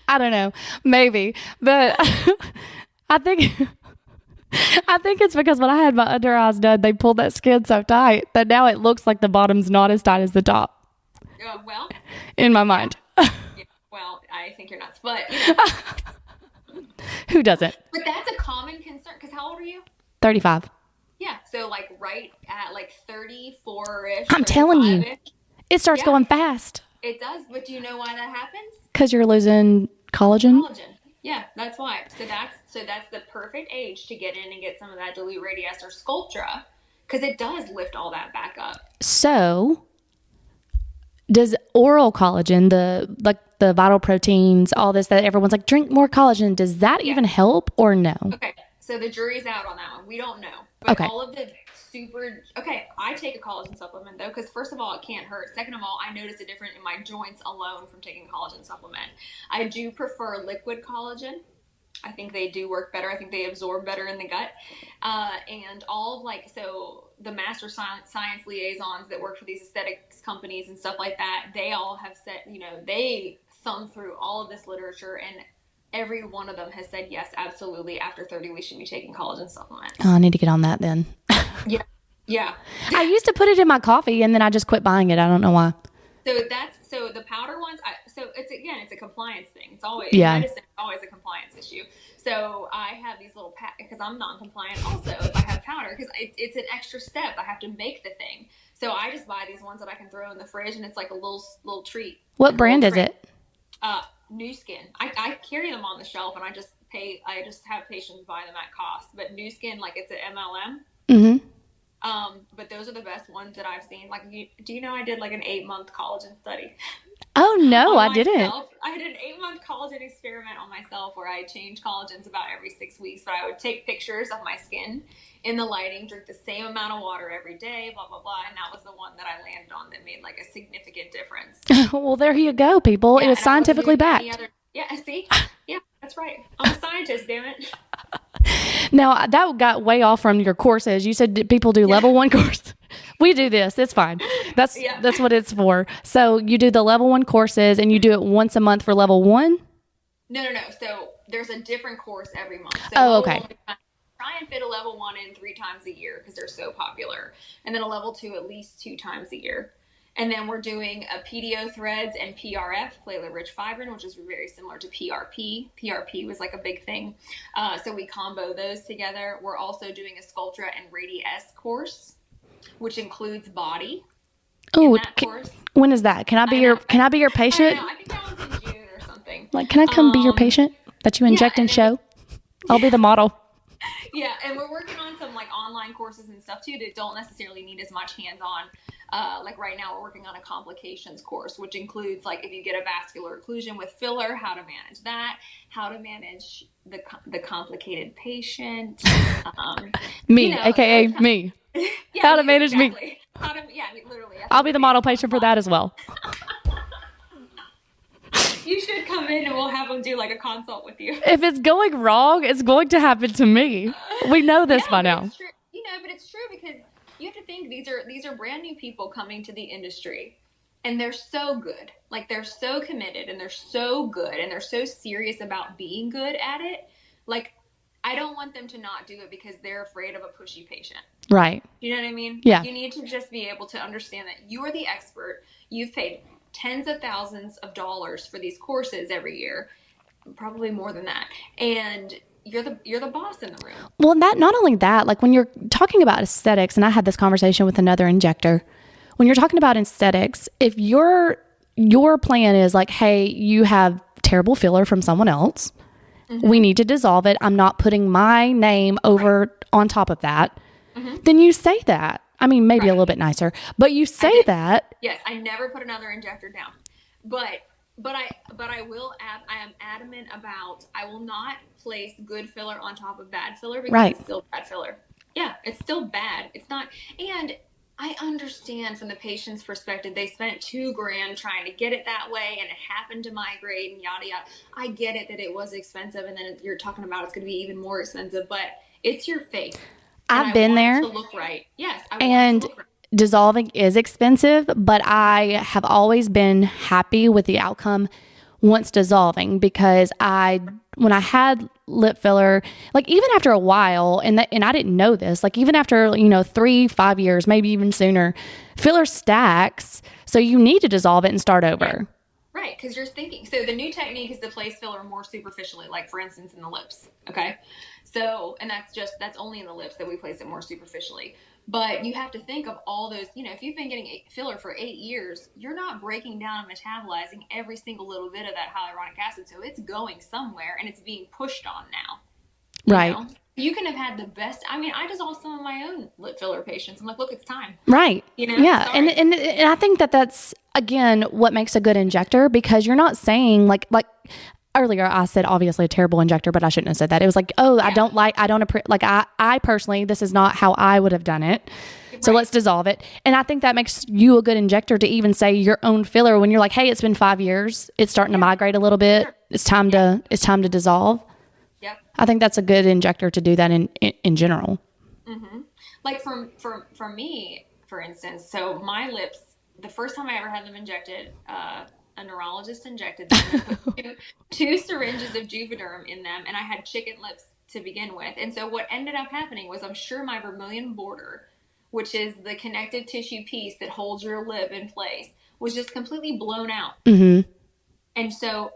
I don't know, maybe, but I think it's because when I had my under eyes done, they pulled that skin so tight that now it looks like the bottom's not as tight as the top. Well, in my mind. Yeah, well, I think you're nuts, but who doesn't? But that's a common concern. Because how old are you? 35. Yeah, so like right at like 34-ish. I'm telling you, it starts going fast. It does, but do you know why that happens? Because you're losing collagen. Yeah, that's why. So that's the perfect age to get in and get some of that dilute radius or Sculptra, because it does lift all that back up. So, does oral collagen, the vital proteins, all this that everyone's like, drink more collagen, does that even help or no? Okay, so the jury's out on that one. We don't know. But okay. All of the I take a collagen supplement though, because first of all, it can't hurt. Second of all, I notice a difference in my joints alone from taking a collagen supplement. I do prefer liquid collagen. I think they do work better. I think they absorb better in the gut. And all of the master science liaisons that work for these aesthetics companies and stuff like that, they all have said, they thumb through all of this literature, and every one of them has said, yes, absolutely, after 30 we should be taking collagen supplements. Oh, I need to get on that then. Yeah. I used to put it in my coffee and then I just quit buying it. I don't know why. So the powder ones, it's a compliance thing. It's always, medicine is always a compliance issue. So I have these little because I'm non-compliant also if I have powder, because it's an extra step. I have to make the thing. So I just buy these ones that I can throw in the fridge, and it's like a little treat. What brand is it? New Skin. I carry them on the shelf, and I just have patients buy them at cost. But New Skin, like, it's an MLM. Mm-hmm. But those are the best ones that I've seen. Like, do you know I did like an 8-month collagen study? Oh no, I didn't. I had an 8-month collagen experiment on myself where I changed collagens about every 6 weeks. But I would take pictures of my skin in the lighting, drink the same amount of water every day, blah, blah, blah. And that was the one that I landed on that made like a significant difference. Well, there you go, people. It was scientifically backed. See? Yeah, that's right. I'm a scientist, damn it. Now, that got way off from your courses. You said people do level 1 course. We do this. It's fine. That's what it's for. So you do the level 1 courses and you do it once a month for level 1? No. So there's a different course every month. So okay. Try and fit a level 1 in 3 times a year because they're so popular. And then a level 2 at least 2 times a year. And then we're doing a PDO threads and PRF, platelet-rich fibrin, which is very similar to PRP. PRP was like a big thing. So we combo those together. We're also doing a Sculptra and Radi-S course, which includes body. Oh, when is that? Can I be your patient? I think that one's in June or something. Like, can I come be your patient that you inject and show? I'll be the model. Yeah, and we're working on some like online courses and stuff too that don't necessarily need as much hands-on. Like right now we're working on a complications course, which includes like if you get a vascular occlusion with filler, how to manage that, how to manage the complicated patient. Me, aka me. Yeah, how to manage me. Literally. I'll be the model patient for that as well. You should come in and we'll have them do like a consult with you. If it's going wrong, it's going to happen to me. We know this by now. It's true. But it's true because you have to think these are brand new people coming to the industry, and they're so good. Like they're so committed and they're so good and they're so serious about being good at it. Like I don't want them to not do it because they're afraid of a pushy patient. Right. You know what I mean? Yeah. You need to just be able to understand that you are the expert. You've paid tens of thousands of dollars for these courses every year, probably more than that. And you're the boss in the room. Well, not only that, like when you're talking about aesthetics, and I had this conversation with another injector, when you're talking about aesthetics, if your plan is like, hey, you have terrible filler from someone else, we need to dissolve it. I'm not putting my name over on top of that. Then you say that. I mean, maybe a little bit nicer, but you say that. Yes, I never put another injector down, but I will add. I am adamant about. I will not place good filler on top of bad filler because it's still bad filler. Yeah, it's still bad. It's not. And I understand from the patient's perspective, they spent $2,000 trying to get it that way, and it happened to migrate and yada yada. I get it that it was expensive, and then you're talking about it's going to be even more expensive, but it's your face. I've been there. To look right. Yes. And dissolving is expensive, but I have always been happy with the outcome once dissolving because when I had lip filler, like even after a while, and I didn't know this, like even after, 3-5 years, maybe even sooner, filler stacks. So you need to dissolve it and start over. Right. Because you're thinking, so the new technique is to place filler more superficially, like for instance, in the lips. Okay. So, and that's only in the lips that we place it more superficially. But you have to think of all those, if you've been getting filler for 8 years, you're not breaking down and metabolizing every single little bit of that hyaluronic acid. So it's going somewhere and it's being pushed on now. Right. You can have had the best. I mean, I dissolve some of my own lip filler patients. I'm like, look, it's time. Right. Yeah. And I think that's, again, what makes a good injector because you're not saying like, earlier, I said obviously a terrible injector, but I shouldn't have said that. It was like, I personally, this is not how I would have done it. Right. So let's dissolve it. And I think that makes you a good injector to even say your own filler when you're like, hey, it's been 5 years. It's starting to migrate a little bit. Sure. It's time to dissolve. Yep. I think that's a good injector to do that in general. Mm-hmm. Like for me, for instance, so my lips, the first time I ever had them injected, a neurologist injected them and put two syringes of Juvederm in them, and I had chicken lips to begin with. And so what ended up happening was I'm sure my vermilion border, which is the connective tissue piece that holds your lip in place, was just completely blown out. Mm-hmm. And so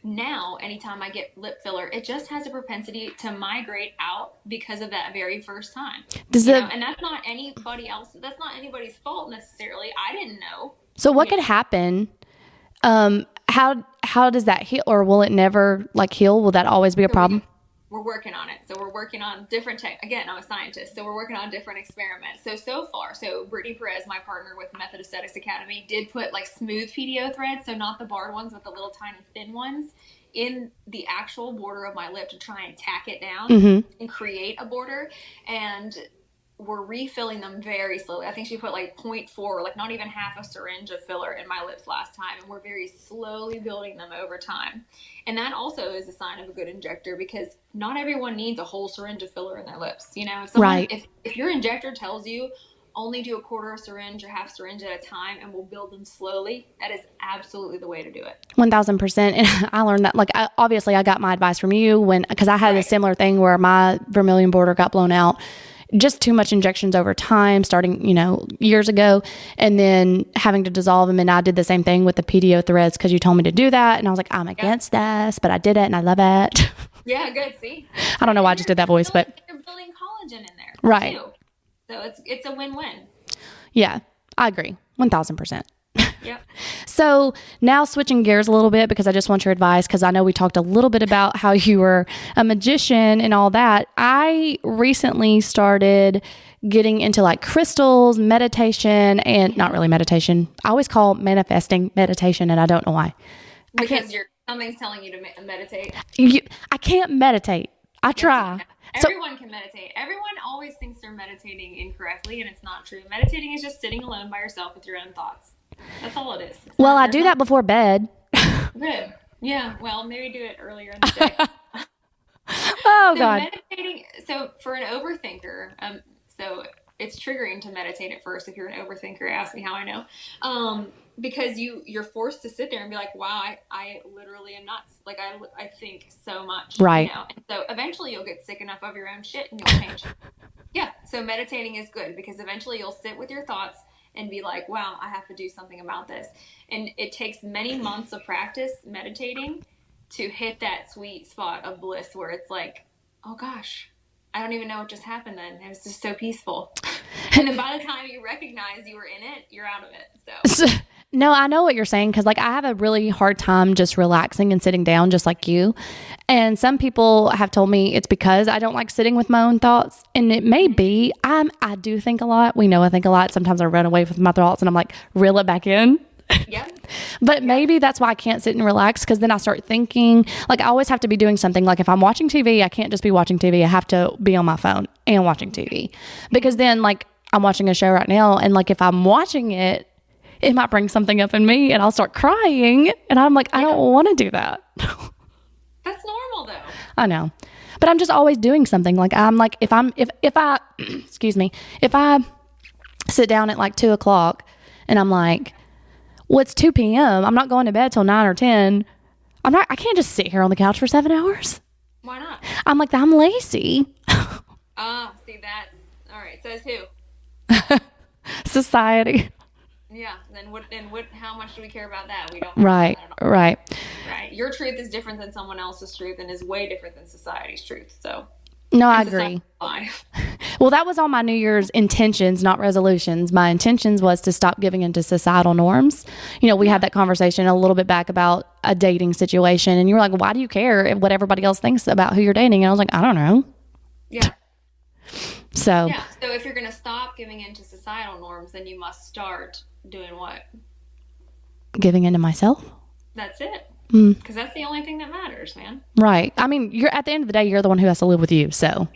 now anytime I get lip filler, it just has a propensity to migrate out because of that very first time. And that's not anybody else. That's not anybody's fault necessarily. I didn't know. So what could happen? How does that heal, or will it never heal? Will that always be a problem? We're working on it. So we're working on different again, I'm a scientist, so we're working on different experiments. So far, Brittany Perez, my partner with Method Aesthetics Academy, did put smooth PDO threads, so not the barred ones, but the little tiny thin ones, in the actual border of my lip to try and tack it down and create a border. And we're refilling them very slowly. I think she put 0.4, not even half a syringe of filler in my lips last time. And we're very slowly building them over time. And that also is a sign of a good injector because not everyone needs a whole syringe of filler in their lips. If your injector tells you only do a quarter of syringe or half syringe at a time and we'll build them slowly, that is absolutely the way to do it. 1000%. And I learned that, obviously I got my advice from you because I had a similar thing where my vermilion border got blown out. just too much injections over time, starting, years ago, and then having to dissolve them. And I did the same thing with the PDO threads because you told me to do that. And I was like, I'm against this, but I did it and I love it. Yeah, good. See? I don't know why I just did that voice, but you're building collagen in there. Right. Too. So it's a win-win. Yeah, I agree. 1,000%. Yep. So now switching gears a little bit because I just want your advice because I know we talked a little bit about how you were a magician and all that. I recently started getting into like crystals, meditation, and not really meditation. I always call manifesting meditation and I don't know why. Because something's telling you to meditate. I can't meditate. I try. Everyone can meditate. Everyone always thinks they're meditating incorrectly and it's not true. Meditating is just sitting alone by yourself with your own thoughts. That's all it is. Well, I do that before bed. Good. Yeah. Well, maybe do it earlier in the day. Oh, God. Meditating. So for an overthinker, so it's triggering to meditate at first. If you're an overthinker, ask me how I know. Because you're forced to sit there and be like, wow, I literally am nuts. Like I think so much. Right. And so eventually you'll get sick enough of your own shit and you'll change. Yeah. So meditating is good because eventually you'll sit with your thoughts and be like, wow, I have to do something about this. And it takes many months of practice meditating to hit that sweet spot of bliss where it's like, oh gosh, I don't even know what just happened then. It was just so peaceful. And then by the time you recognize you were in it, you're out of it. So no, I know what you're saying because like I have a really hard time just relaxing and sitting down just like you. And some people have told me it's because I don't like sitting with my own thoughts. And it may be. I do think a lot. We know I think a lot. Sometimes I run away with my thoughts and I'm like, reel it back in. Yeah. But maybe that's why I can't sit and relax because then I start thinking. Like I always have to be doing something. Like if I'm watching TV, I can't just be watching TV. I have to be on my phone and watching TV. Because then like I'm watching a show right now and like if I'm watching it, it might bring something up in me and I'll start crying. And I'm like, I don't want to do that. That's normal though. I know. But I'm just always doing something. Like I'm like, if I, excuse me, if I sit down at like 2:00 and I'm like, well, it's 2 p.m. I'm not going to bed till 9 or 10. I can't just sit here on the couch for 7 hours. Why not? I'm like, I'm lazy. See that. All right. Says who? Society. Yeah. Then what? And what? How much do we care about that? We don't. Right. Right. Right. Your truth is different than someone else's truth, and is way different than society's truth. So. No, I agree. Well, that was all my New Year's intentions, not resolutions. My intentions was to stop giving into societal norms. We had that conversation a little bit back about a dating situation, and you were like, why do you care what everybody else thinks about who you're dating? And I was like, I don't know. Yeah. So if you're going to stop giving into societal norms, then you must start doing what? Giving into myself. That's it. Because that's the only thing that matters, man. Right. I mean, you're at the end of the day, you're the one who has to live with you. So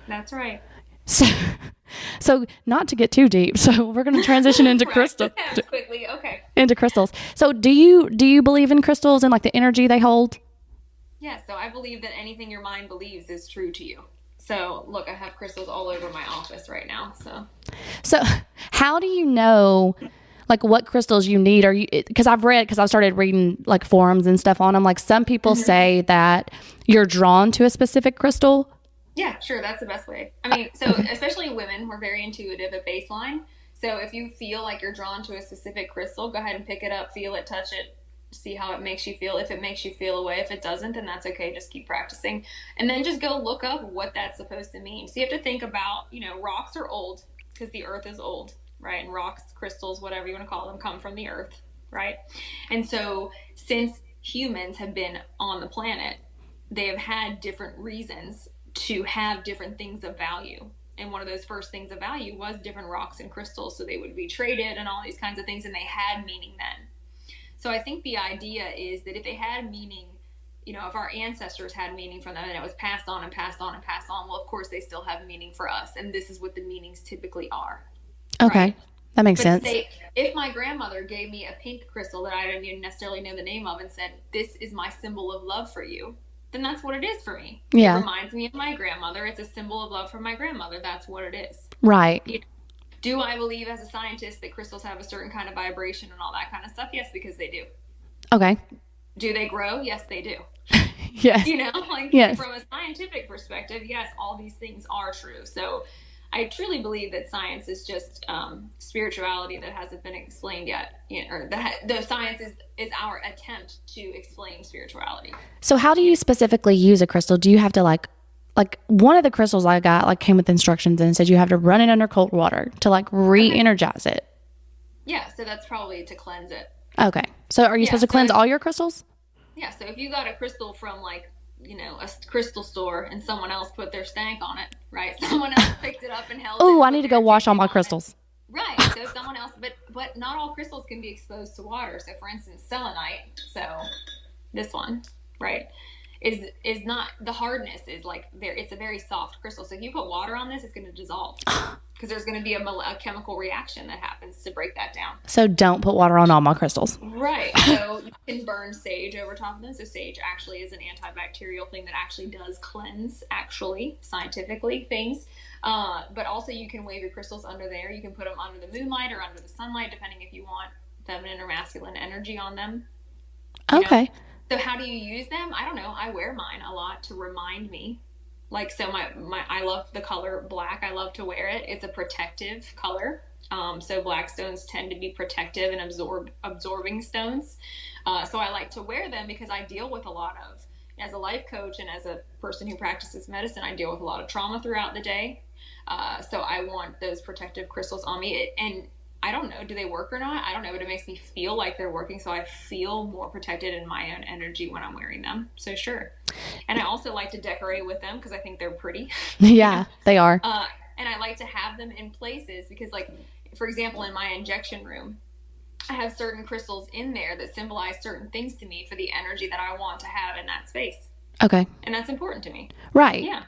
that's right. So not to get too deep. So we're going to transition into crystals. Quickly. Okay. Into crystals. So do you believe in crystals and like the energy they hold? Yeah. So I believe that anything your mind believes is true to you. So look, I have crystals all over my office right now. So how do you know like what crystals you need? Because I've started reading like forums and stuff on them. Like some people say that you're drawn to a specific crystal. Yeah, sure. That's the best way. I mean, so especially women, we're very intuitive at baseline. So if you feel like you're drawn to a specific crystal, go ahead and pick it up, feel it, touch it, see how it makes you feel. If it makes you feel away, if it doesn't, then that's okay. Just keep practicing. And then just go look up what that's supposed to mean. So you have to think about, rocks are old because the earth is old. Right? And rocks, crystals, whatever you want to call them, come from the earth, right? And so since humans have been on the planet, they have had different reasons to have different things of value. And one of those first things of value was different rocks and crystals. So they would be traded and all these kinds of things, and they had meaning then. So I think the idea is that if they had meaning, if our ancestors had meaning from them and it was passed on and passed on and passed on, well, of course they still have meaning for us. And this is what the meanings typically are. Okay. Right? That makes sense. If my grandmother gave me a pink crystal that I didn't even necessarily know the name of and said, this is my symbol of love for you, then that's what it is for me. Yeah. It reminds me of my grandmother. It's a symbol of love for my grandmother. That's what it is. Right. Do I believe as a scientist that crystals have a certain kind of vibration and all that kind of stuff? Yes, because they do. Okay. Do they grow? Yes, they do. Yes. Yes. From a scientific perspective, yes, all these things are true. So I truly believe that science is just spirituality that hasn't been explained yet, or the science is our attempt to explain spirituality. So how do you specifically use a crystal? Do you have to like one of the crystals I got like came with instructions and it said you have to run it under cold water to like re-energize it? Yeah, so that's probably to cleanse it. Okay. So are you supposed to cleanse all your crystals? Yeah, so if you got a crystal from like, a crystal store and someone else put their stank on it, right? Someone else picked it up and held it. Oh, I need to go wash all my crystals. Right. So someone else, but not all crystals can be exposed to water. So for instance, selenite, so this one, right, is not, the hardness is like there, it's a very soft crystal. So if you put water on this, it's going to dissolve because there's going to be a chemical reaction that happens to break that down. So don't put water on all my crystals. Right. So you can burn sage over top of them. So sage actually is an antibacterial thing that actually does cleanse, scientifically, things. But also you can wave your crystals under there. You can put them under the moonlight or under the sunlight, depending if you want feminine or masculine energy on them. Okay. So how do you use them? I don't know. I wear mine a lot to remind me. Like, so I love the color black. I love to wear it. It's a protective color. So black stones tend to be protective and absorbing stones. So I like to wear them because I deal with a lot of, as a life coach and as a person who practices medicine, I deal with a lot of trauma throughout the day. So I want those protective crystals on me. And I don't know, do they work or not? I don't know, but it makes me feel like they're working. So I feel more protected in my own energy when I'm wearing them. So sure. And I also like to decorate with them because I think they're pretty. Yeah, they are. And I like to have them in places because, like, for example, in my injection room, I have certain crystals in there that symbolize certain things to me for the energy that I want to have in that space. Okay. And that's important to me. Right. Yeah.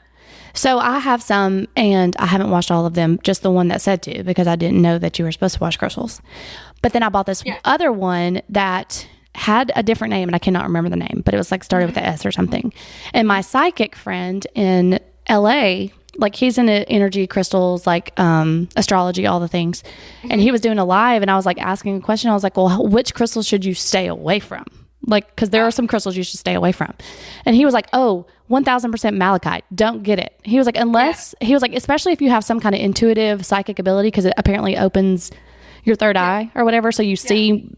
So I have some, and I haven't washed all of them, just the one that said to, because I didn't know that you were supposed to wash crystals. But then I bought this other one that had a different name, and I cannot remember the name, but it was like started with an S or something. And my psychic friend in LA, like he's into energy crystals, like astrology, all the things. And he was doing a live, and I was like asking a question. I was like, well, which crystals should you stay away from? Like, because there are some crystals you should stay away from. And he was like, 1000% malachite. Don't get it. He was like, he was like, especially if you have some kind of intuitive psychic ability, because it apparently opens your third eye or whatever. So you see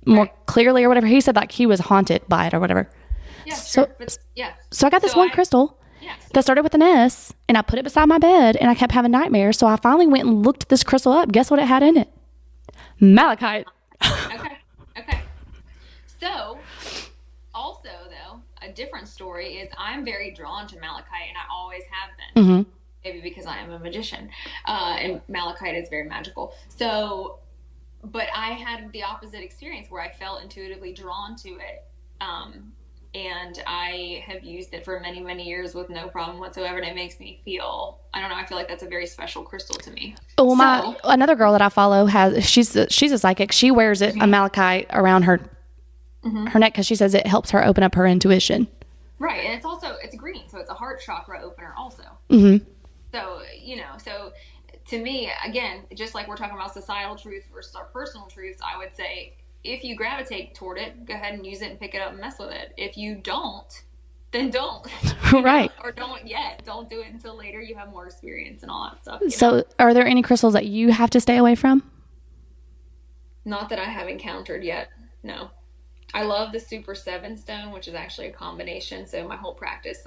more clearly or whatever. He said like he was haunted by it or whatever. Yeah, so, sure. So I got this one crystal that started with an S, and I put it beside my bed, and I kept having nightmares. So I finally went and looked this crystal up. Guess what it had in it? Malachite. Okay. So, also, though, a different story is I'm very drawn to malachite, and I always have been. Mm-hmm. Maybe because I am a magician, and malachite is very magical. So, but I had the opposite experience where I felt intuitively drawn to it, and I have used it for many, many years with no problem whatsoever, and it makes me feel, I don't know, I feel like that's a very special crystal to me. Well, another girl that I follow she's a psychic. She wears it, a malachite around her neck, because she says it helps her open up her intuition. Right, and it's green, so it's a heart chakra opener also. Mm-hmm. So, so to me, again, just like we're talking about societal truth versus our personal truths, I would say if you gravitate toward it, go ahead and use it and pick it up and mess with it. If you don't, then don't. Right. Or don't yet. Don't do it until later you have more experience and all that stuff. So are there any crystals that you have to stay away from? Not that I have encountered yet, no. I love the Super 7 stone, which is actually a combination. So my whole practice,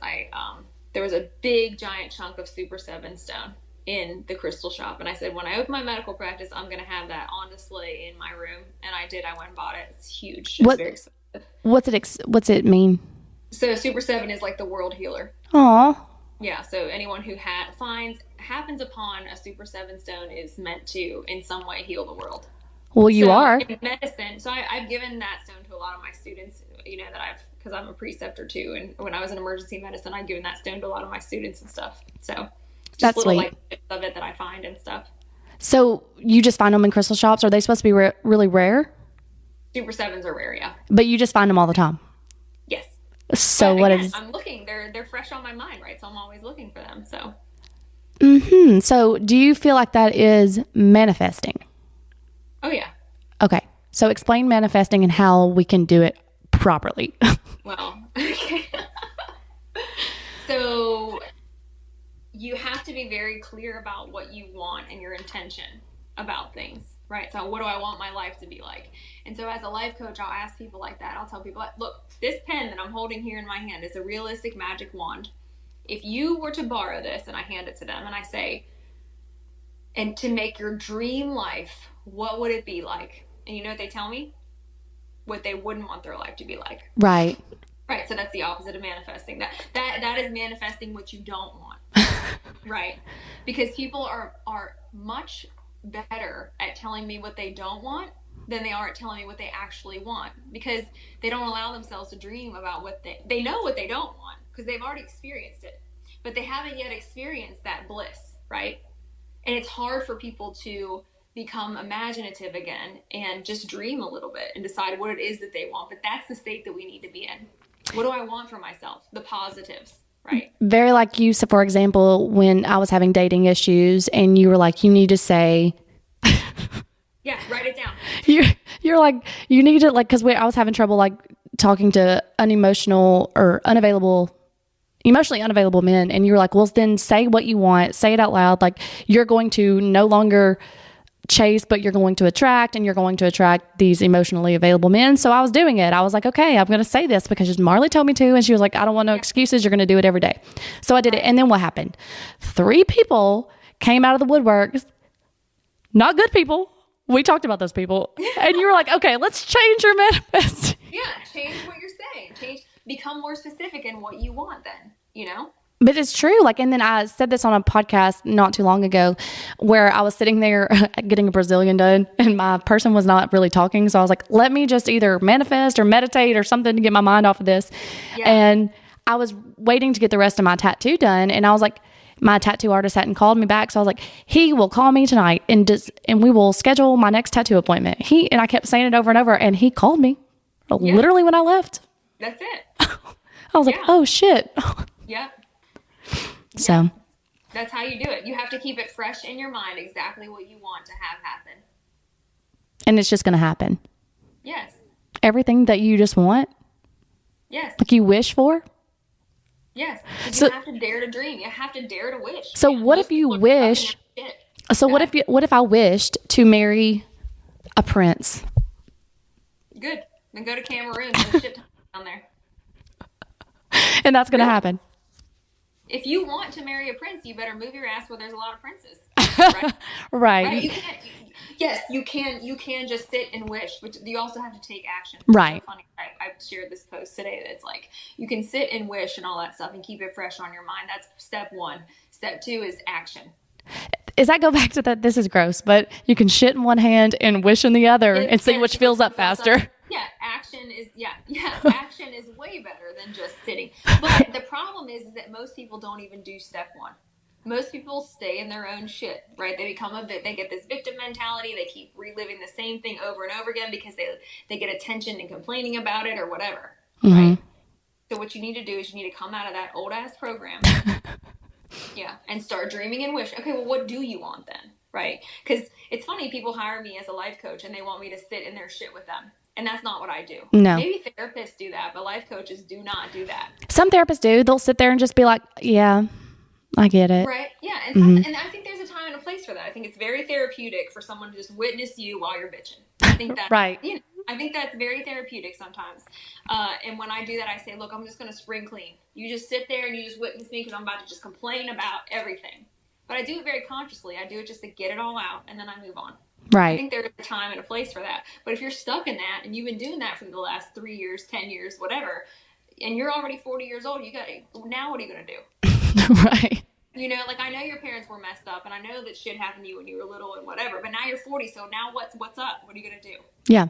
there was a big giant chunk of Super 7 stone in the crystal shop. And I said, when I open my medical practice, I'm going to have that on display in my room. And I did. I went and bought it. It's huge. It's very expensive. What's it mean? So Super 7 is like the world healer. Aw. Yeah. So anyone who happens upon a Super 7 stone is meant to, in some way, heal the world. Well, you are. In medicine, so I've given that stone to a lot of my students, because I'm a preceptor too. And when I was in emergency medicine, I've given that stone to a lot of my students and stuff. So that's little sweet. Bits of it that I find and stuff. So you just find them in crystal shops? Are they supposed to be really rare? Super 7s are rare, yeah. But you just find them all the time? Yes. So I'm looking. They're fresh on my mind, right? So I'm always looking for them. So. Mm-hmm. So do you feel like that is manifesting? Oh, yeah. Okay. So explain manifesting and how we can do it properly. Well, okay. So you have to be very clear about what you want and your intention about things, right? So what do I want my life to be like? And so as a life coach, I'll ask people like that. I'll tell people, look, this pen that I'm holding here in my hand is a realistic magic wand. If you were to borrow this, and I hand it to them and I say, and to make your dream life, what would it be like? And you know what they tell me? What they wouldn't want their life to be like. Right. Right. So that's the opposite of manifesting. That is manifesting what you don't want. Right. Because people are much better at telling me what they don't want than they are at telling me what they actually want, because they don't allow themselves to dream about what they know what they don't want, because they've already experienced it, but they haven't yet experienced that bliss, right? And it's hard for people to become imaginative again and just dream a little bit and decide what it is that they want. But that's the state that we need to be in. What do I want for myself? The positives, right? Very like you. So for example, when I was having dating issues and you were like, you need to say, yeah, write it down. You're like, you need to like, cause I was having trouble like talking to emotionally unavailable men. And you were like, well, then say what you want, say it out loud. Like you're going to no longer chase, but you're going to attract, and you're going to attract these emotionally available men. So I was doing it. I was like, okay, I'm going to say this because Marlee told me to. And she was like, I don't want no excuses. You're going to do it every day. So I did it. And then what happened? 3 people came out of the woodwork. Not good people. We talked about those people. And you were like, okay, let's change your manifest. Yeah. Change what you're saying. Become more specific in what you want then, you know? But it's true. Like, and then I said this on a podcast not too long ago where I was sitting there getting a Brazilian done and my person was not really talking. So I was like, let me just either manifest or meditate or something to get my mind off of this. Yeah. And I was waiting to get the rest of my tattoo done. And I was like, my tattoo artist hadn't called me back. So I was like, he will call me tonight and we will schedule my next tattoo appointment. And I kept saying it over and over, and he called me literally when I left. That's it. I was like, oh shit. Yeah. So that's how you do it. You have to keep it fresh in your mind, exactly what you want to have happen. And it's just going to happen. Yes. Everything that you just want. Yes. Like you wish for. Yes. So, you have to dare to dream. You have to dare to wish. So what if you wish? So what if I wished to marry a prince? Good. Then go to Cameroon. There's shit down there. And that's going to happen. If you want to marry a prince, you better move your ass where there's a lot of princes. Right? Right. You can't. Yes, you can. You can just sit and wish, but you also have to take action. Right. So funny. I shared this post today that's like, you can sit and wish and all that stuff and keep it fresh on your mind. That's step 1. Step 2 is action. Does that go back to that? This is gross, but you can shit in one hand and wish in the other and see which fills up faster. Yeah, action is action is way better than just sitting. But the problem is that most people don't even do step 1. Most people stay in their own shit, right? They get this victim mentality. They keep reliving the same thing over and over again because they get attention and complaining about it or whatever, right? So what you need to do is you need to come out of that old ass program, and start dreaming and wish. Okay, well, what do you want then, right? Because it's funny, people hire me as a life coach and they want me to sit in their shit with them. And that's not what I do. No. Maybe therapists do that, but life coaches do not do that. Some therapists do. They'll sit there and just be like, yeah, I get it. Right. Yeah. And I think there's a time and a place for that. I think it's very therapeutic for someone to just witness you while you're bitching. I think that, right. I think that's very therapeutic sometimes. And when I do that, I say, look, I'm just going to spring clean. You just sit there and you just witness me because I'm about to just complain about everything. But I do it very consciously. I do it just to get it all out and then I move on. Right. I think there's a time and a place for that. But if you're stuck in that and you've been doing that for the last 3 years, 10 years, whatever, and you're already 40 years old, now what are you going to do? Right. You know, like I know your parents were messed up and I know that shit happened to you when you were little and whatever, but now you're 40. So now what's up? What are you going to do? Yeah.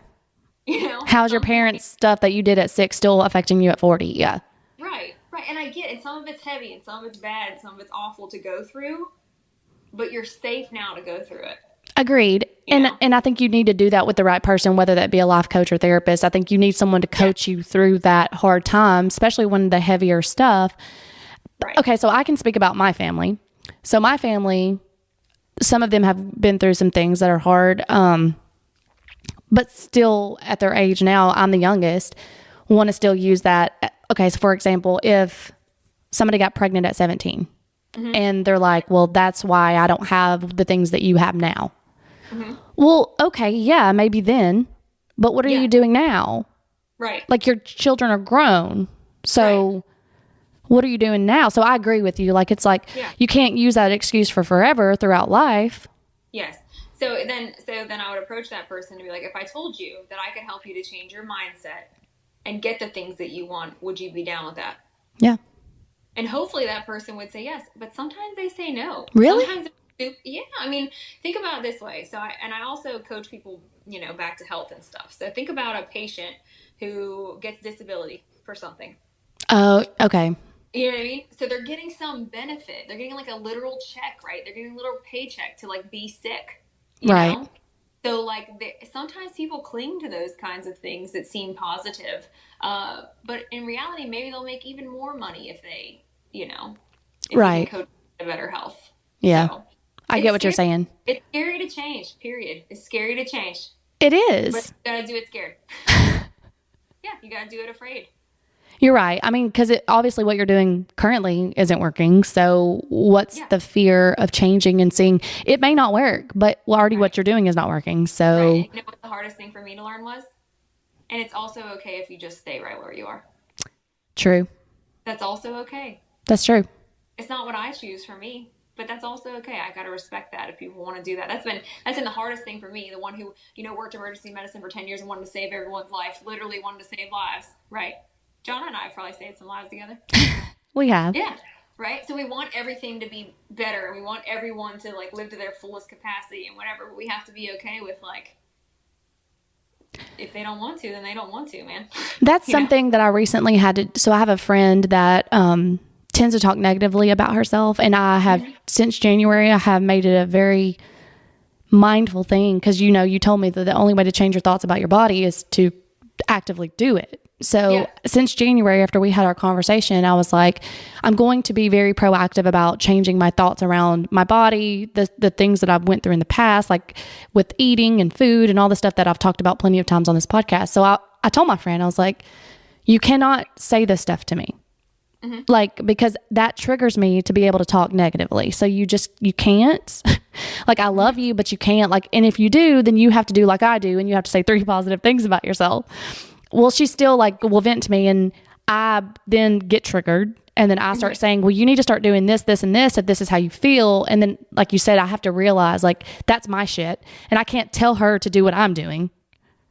You know, how's your parents' stuff that you did at 6 still affecting you at 40? Yeah. Right. And I get it. Some of it's heavy and some of it's bad and some of it's awful to go through, but you're safe now to go through it. Agreed. And I think you need to do that with the right person, whether that be a life coach or therapist. I think you need someone to coach you through that hard time, especially when the heavier stuff. Right. Okay, so I can speak about my family. So my family, some of them have been through some things that are hard, but still at their age now, I'm the youngest, want to still use that. Okay, so for example, if somebody got pregnant at 17, And they're like, well, that's why I don't have the things that you have now. Well, okay, yeah, maybe then. But what are you doing now? Right. Like, your children are grown. So what are you doing now? So I agree with you. Like, it's like you can't use that excuse for forever throughout life. Yes. So then I would approach that person to be like, if I told you that I could help you to change your mindset and get the things that you want, would you be down with that? Yeah. And hopefully that person would say yes, but sometimes they say no. Really? Sometimes, yeah. I mean, think about it this way. So I also coach people, back to health and stuff. So think about a patient who gets disability for something. Oh, okay. You know what I mean? So they're getting some benefit. They're getting like a literal check, right? They're getting a little paycheck to like be sick. You know? So like sometimes people cling to those kinds of things that seem positive. But in reality, maybe they'll make even more money if they, if they can coach to better health. Yeah. So, I get what you're saying. It's scary to change, period. It's scary to change. It is. But you gotta do it scared. Yeah, you gotta do it afraid. You're right. I mean, because obviously what you're doing currently isn't working. So what's the fear of changing and seeing it may not work, but already what you're doing is not working. So you know what the hardest thing for me to learn was? And it's also okay if you just stay right where you are. True. That's also okay. That's true. It's not what I choose for me, but that's also okay. I got to respect that if people want to do that. That's been the hardest thing for me. The one who, worked emergency medicine for 10 years and wanted to save everyone's life, literally wanted to save lives, right? John and I have probably saved some lives together. We have. Yeah. Right. So we want everything to be better. We want everyone to like live to their fullest capacity and whatever, but we have to be okay with like, if they don't want to, then they don't want to, man. That's something that I recently had to, so I have a friend that, tends to talk negatively about herself. And I have, since January, I have made it a very mindful thing. Cause you told me that the only way to change your thoughts about your body is to actively do it. So since January, after we had our conversation, I was like, I'm going to be very proactive about changing my thoughts around my body, the things that I went through in the past, like with eating and food and all the stuff that I've talked about plenty of times on this podcast. So I told my friend, I was like, you cannot say this stuff to me. Like, because that triggers me to be able to talk negatively. So you can't. Like, I love you, but you can't. Like, and if you do, then you have to do like I do, and you have to say 3 positive things about yourself. Well, she still will vent to me, and I then get triggered, and then I start saying, well, you need to start doing this, this, and this, if this is how you feel. And then, like you said, I have to realize like that's my shit, and I can't tell her to do what I'm doing.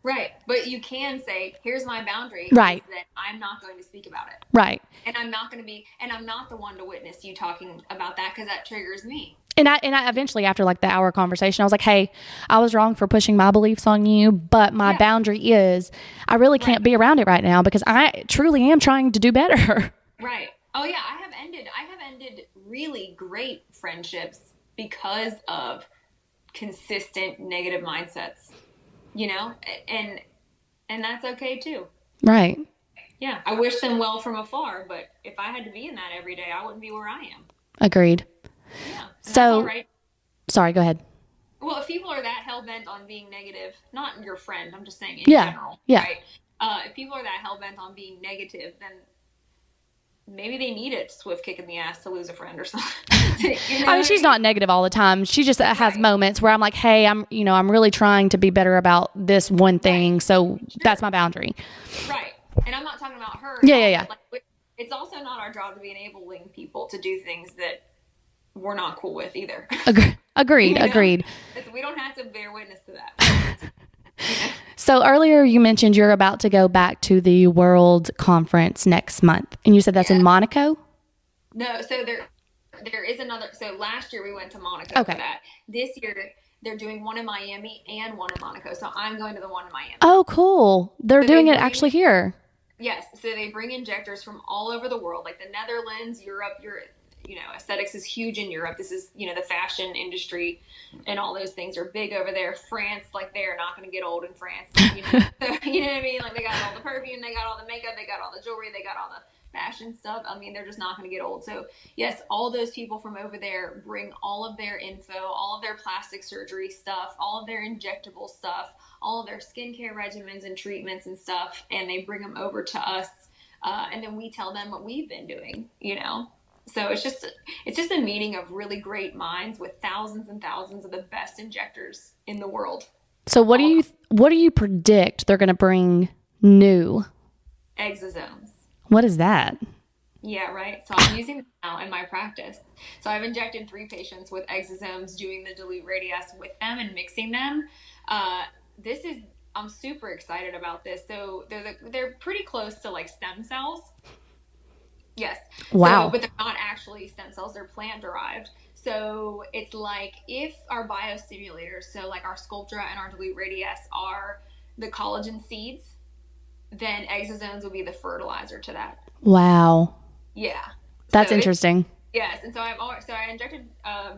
Right. But you can say, here's my boundary. Right. That I'm not going to speak about it. Right. And I'm not the one to witness you talking about that because that triggers me. And I eventually, after like the hour conversation, I was like, hey, I was wrong for pushing my beliefs on you, but my boundary is I really can't be around it right now because I truly am trying to do better. Right. Oh yeah. I have ended really great friendships because of consistent negative mindsets, and that's okay too. Right. Yeah. I wish them well from afar, but if I had to be in that every day, I wouldn't be where I am. Agreed. Yeah. So, right. Sorry, go ahead. Well, if people are that hell-bent on being negative, not your friend, I'm just saying in general, right? If people are that hell-bent on being negative, then maybe they need a swift kick in the ass to lose a friend or something. I mean, she's not negative all the time. She just has moments where I'm like, hey, I'm really trying to be better about this one thing. So that's my boundary. Right. And I'm not talking about her. Yeah. Like, it's also not our job to be enabling people to do things that we're not cool with either. Agreed. We don't have to bear witness to that. So earlier you mentioned you're about to go back to the World Conference next month. And you said that's in Monaco? No, so there is another. So last year we went to Monaco for that. This year they're doing one in Miami and one in Monaco. So I'm going to the one in Miami. Oh, cool. They're doing it actually here. Yes. So they bring injectors from all over the world, like the Netherlands, Europe, aesthetics is huge in Europe. This is, the fashion industry and all those things are big over there. France, like they're not going to get old in France. So, you know what I mean? Like they got all the perfume, they got all the makeup, they got all the jewelry, they got all the fashion stuff. I mean, they're just not going to get old. So yes, all those people from over there bring all of their info, all of their plastic surgery stuff, all of their injectable stuff, all of their skincare regimens and treatments and stuff. And they bring them over to us. And then we tell them what we've been doing, So it's just a meeting of really great minds with thousands and thousands of the best injectors in the world. So what do you predict they're going to bring new? Exosomes. What is that? Yeah, right. So I'm using them now in my practice. So I've injected 3 patients with exosomes, doing the dilute radius with them and mixing them. I'm super excited about this. So they're pretty close to like stem cells. Yes. Wow. So, but they're not actually stem cells, they're plant derived. So it's like if our biostimulators, so like our Sculptra and our dilute radius are the collagen seeds, then exosomes will be the fertilizer to that. Wow. Yeah. That's interesting. Yes. And so I injected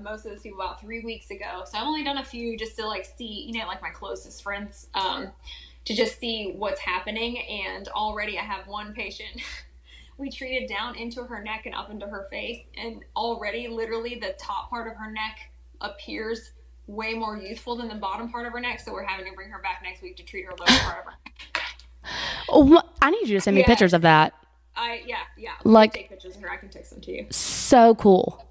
most of those people about 3 weeks ago. So I've only done a few just to like see, like my closest friends, to just see what's happening. And already I have one patient we treated down into her neck and up into her face. And already literally the top part of her neck appears way more youthful than the bottom part of her neck. So we're having to bring her back next week to treat her lower part of her neck. Oh, I need you to send me pictures of that. Yeah. Like, take pictures of her. I can text them to you. So cool.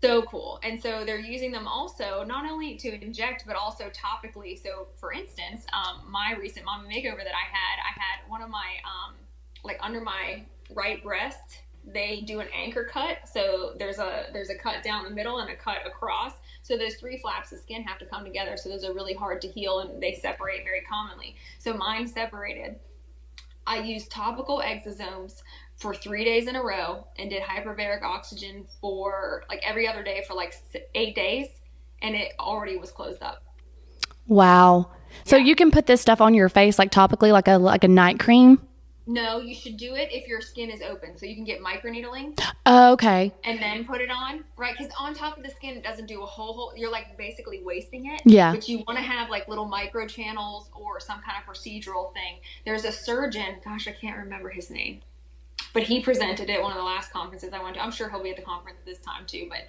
So cool. And so they're using them also not only to inject, but also topically. So for instance, my recent mommy makeover that I had one of my, like under my right breast, they do an anchor cut. So there's a cut down the middle and a cut across. So those 3 flaps of skin have to come together. So those are really hard to heal and they separate very commonly. So mine separated. I used topical exosomes for 3 days in a row and did hyperbaric oxygen for like every other day for like 8 days, and it already was closed up. Wow. So you can put this stuff on your face like topically, like a night cream? No, you should do it if your skin is open. So you can get microneedling. Oh, okay. And then put it on, right? Because on top of the skin, it doesn't do a whole, you're like basically wasting it. Yeah. But you want to have like little micro channels or some kind of procedural thing. There's a surgeon, gosh, I can't remember his name, but he presented at one of the last conferences I went to. I'm sure he'll be at the conference this time too, but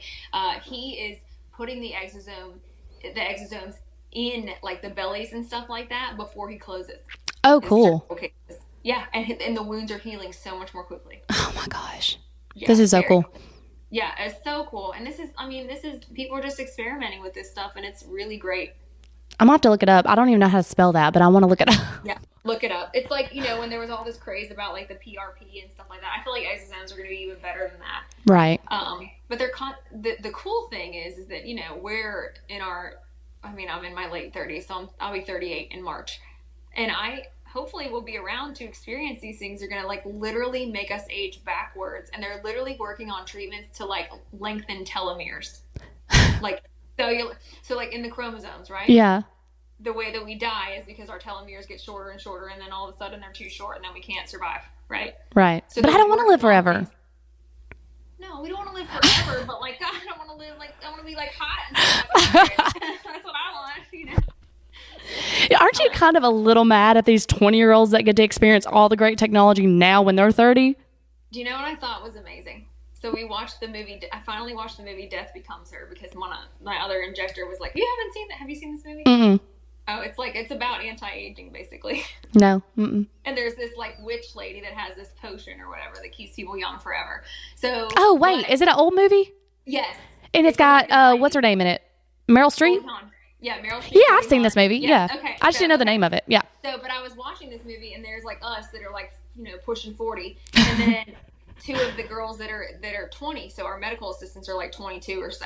he is putting the exosomes in like the bellies and stuff like that before he closes. Oh, cool. Okay. Yeah, and the wounds are healing so much more quickly. Oh my gosh. Yeah, this is so cool. Yeah, it's so cool. And this is people are just experimenting with this stuff and it's really great. I'm gonna have to look it up. I don't even know how to spell that, but I want to look it up. Yeah, look it up. It's like, when there was all this craze about like the PRP and stuff like that. I feel like exosomes are going to be even better than that. Right. But the cool thing is that, we're in I'm in my late 30s, so I'll be 38 in March. And I hopefully will be around to experience these things. Are going to like literally make us age backwards. And they're literally working on treatments to like lengthen telomeres. Like, so like in the chromosomes, right? Yeah. The way that we die is because our telomeres get shorter and shorter, and then all of a sudden they're too short, and then we can't survive, right? Right. So but I don't want to live forever. No, we don't want to live forever, but like, God, I want to live like, I want to be like hot and stuff. That's what I want, Aren't you kind of a little mad at these 20-year-olds that get to experience all the great technology now when they're 30? Do you know what I thought was amazing? So we watched the movie. I finally watched the movie Death Becomes Her because my other injector was like, "You haven't seen that? Have you seen this movie?" Mm-mm. Oh, it's about anti-aging basically. No. Mm-mm. And there's this like witch lady that has this potion or whatever that keeps people young forever. So. Oh wait, is it an old movie? Yes. And it's got what's her name in it? Meryl Streep. Yeah, Meryl Streep. Yeah, I've seen this movie. Yeah. Okay. I just didn't know the name of it. Yeah. So, but I was watching this movie, and there's like us that are like pushing 40, and then 2 of the girls that are 20. So our medical assistants are like 22 or so.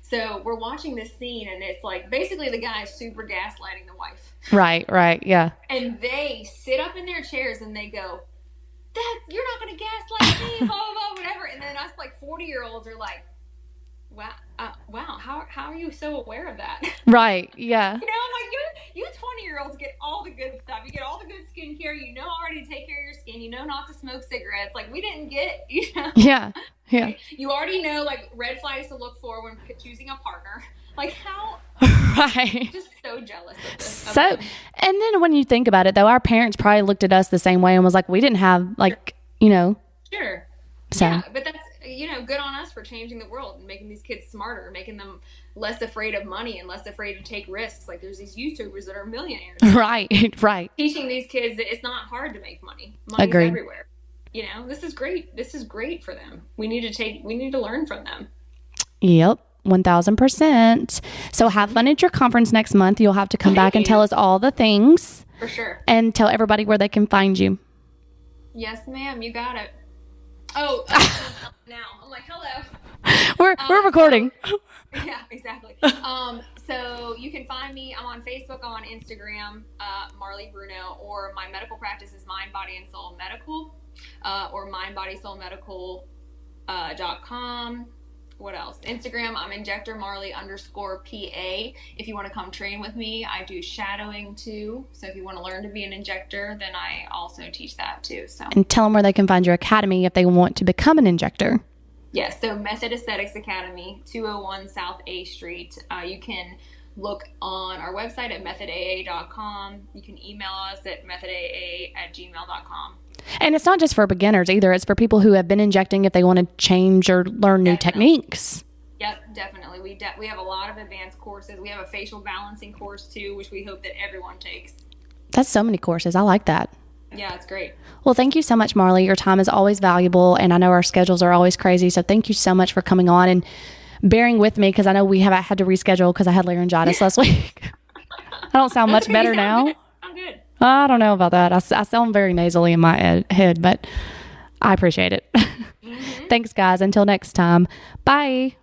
So we're watching this scene, and it's like basically the guy is super gaslighting the wife. Right, yeah. And they sit up in their chairs and they go, "That you're not going to gaslight me, blah, blah, blah, whatever." And then us like 40-year-olds are like, wow, how are you so aware of that? Right, yeah. I'm like, you 20-year-olds get all the good stuff. You get all the good skincare. You know already to take care of your skin. You know not to smoke cigarettes. Like, we didn't get, Yeah. You already know, like, red flags to look for when choosing a partner. Like, how? Right. Just so jealous of this. So, and then when you think about it, though, our parents probably looked at us the same way and was like, we didn't have, like, Sure. So. Yeah, but that's, good on us for changing the world and making these kids smarter, making them less afraid of money and less afraid to take risks. Like there's these YouTubers that are millionaires. Right. Teaching these kids that it's not hard to make money. Money's everywhere. this is great. This is great for them. We need to learn from them. Yep. 1000%. So have fun at your conference next month. You'll have to come back and tell us all the things. For sure. And tell everybody where they can find you. Yes, ma'am. You got it. Oh, now I'm like, hello. We're recording. Yeah, exactly. So you can find me. I'm on Facebook. I'm on Instagram, Marlee Bruno, or my medical practice is Mind, Body, and Soul Medical, or mindbodysoulmedical.com. What else? Instagram, I'm injector Marlee_PA. If you want to come train with me, I do shadowing too. So if you want to learn to be an injector, then I also teach that too. So and tell them where they can find your academy if they want to become an injector. Yes, so Method Aesthetics Academy, 201 South A Street. You can look on our website at methodaa.com. You can email us at methodaa@gmail.com. And it's not just for beginners either. It's for people who have been injecting if they want to change or learn new techniques. Yep, definitely. We have a lot of advanced courses. We have a facial balancing course too, which we hope that everyone takes. That's so many courses. I like that. Yeah, it's great. Well, thank you so much, Marlee. Your time is always valuable, and I know our schedules are always crazy. So thank you so much for coming on and bearing with me, because I know we have had to reschedule because I had laryngitis last week. I don't sound much better now. I'm good. I don't know about that. I sound very nasally in my head, but I appreciate it. Mm-hmm. Thanks, guys. Until next time. Bye.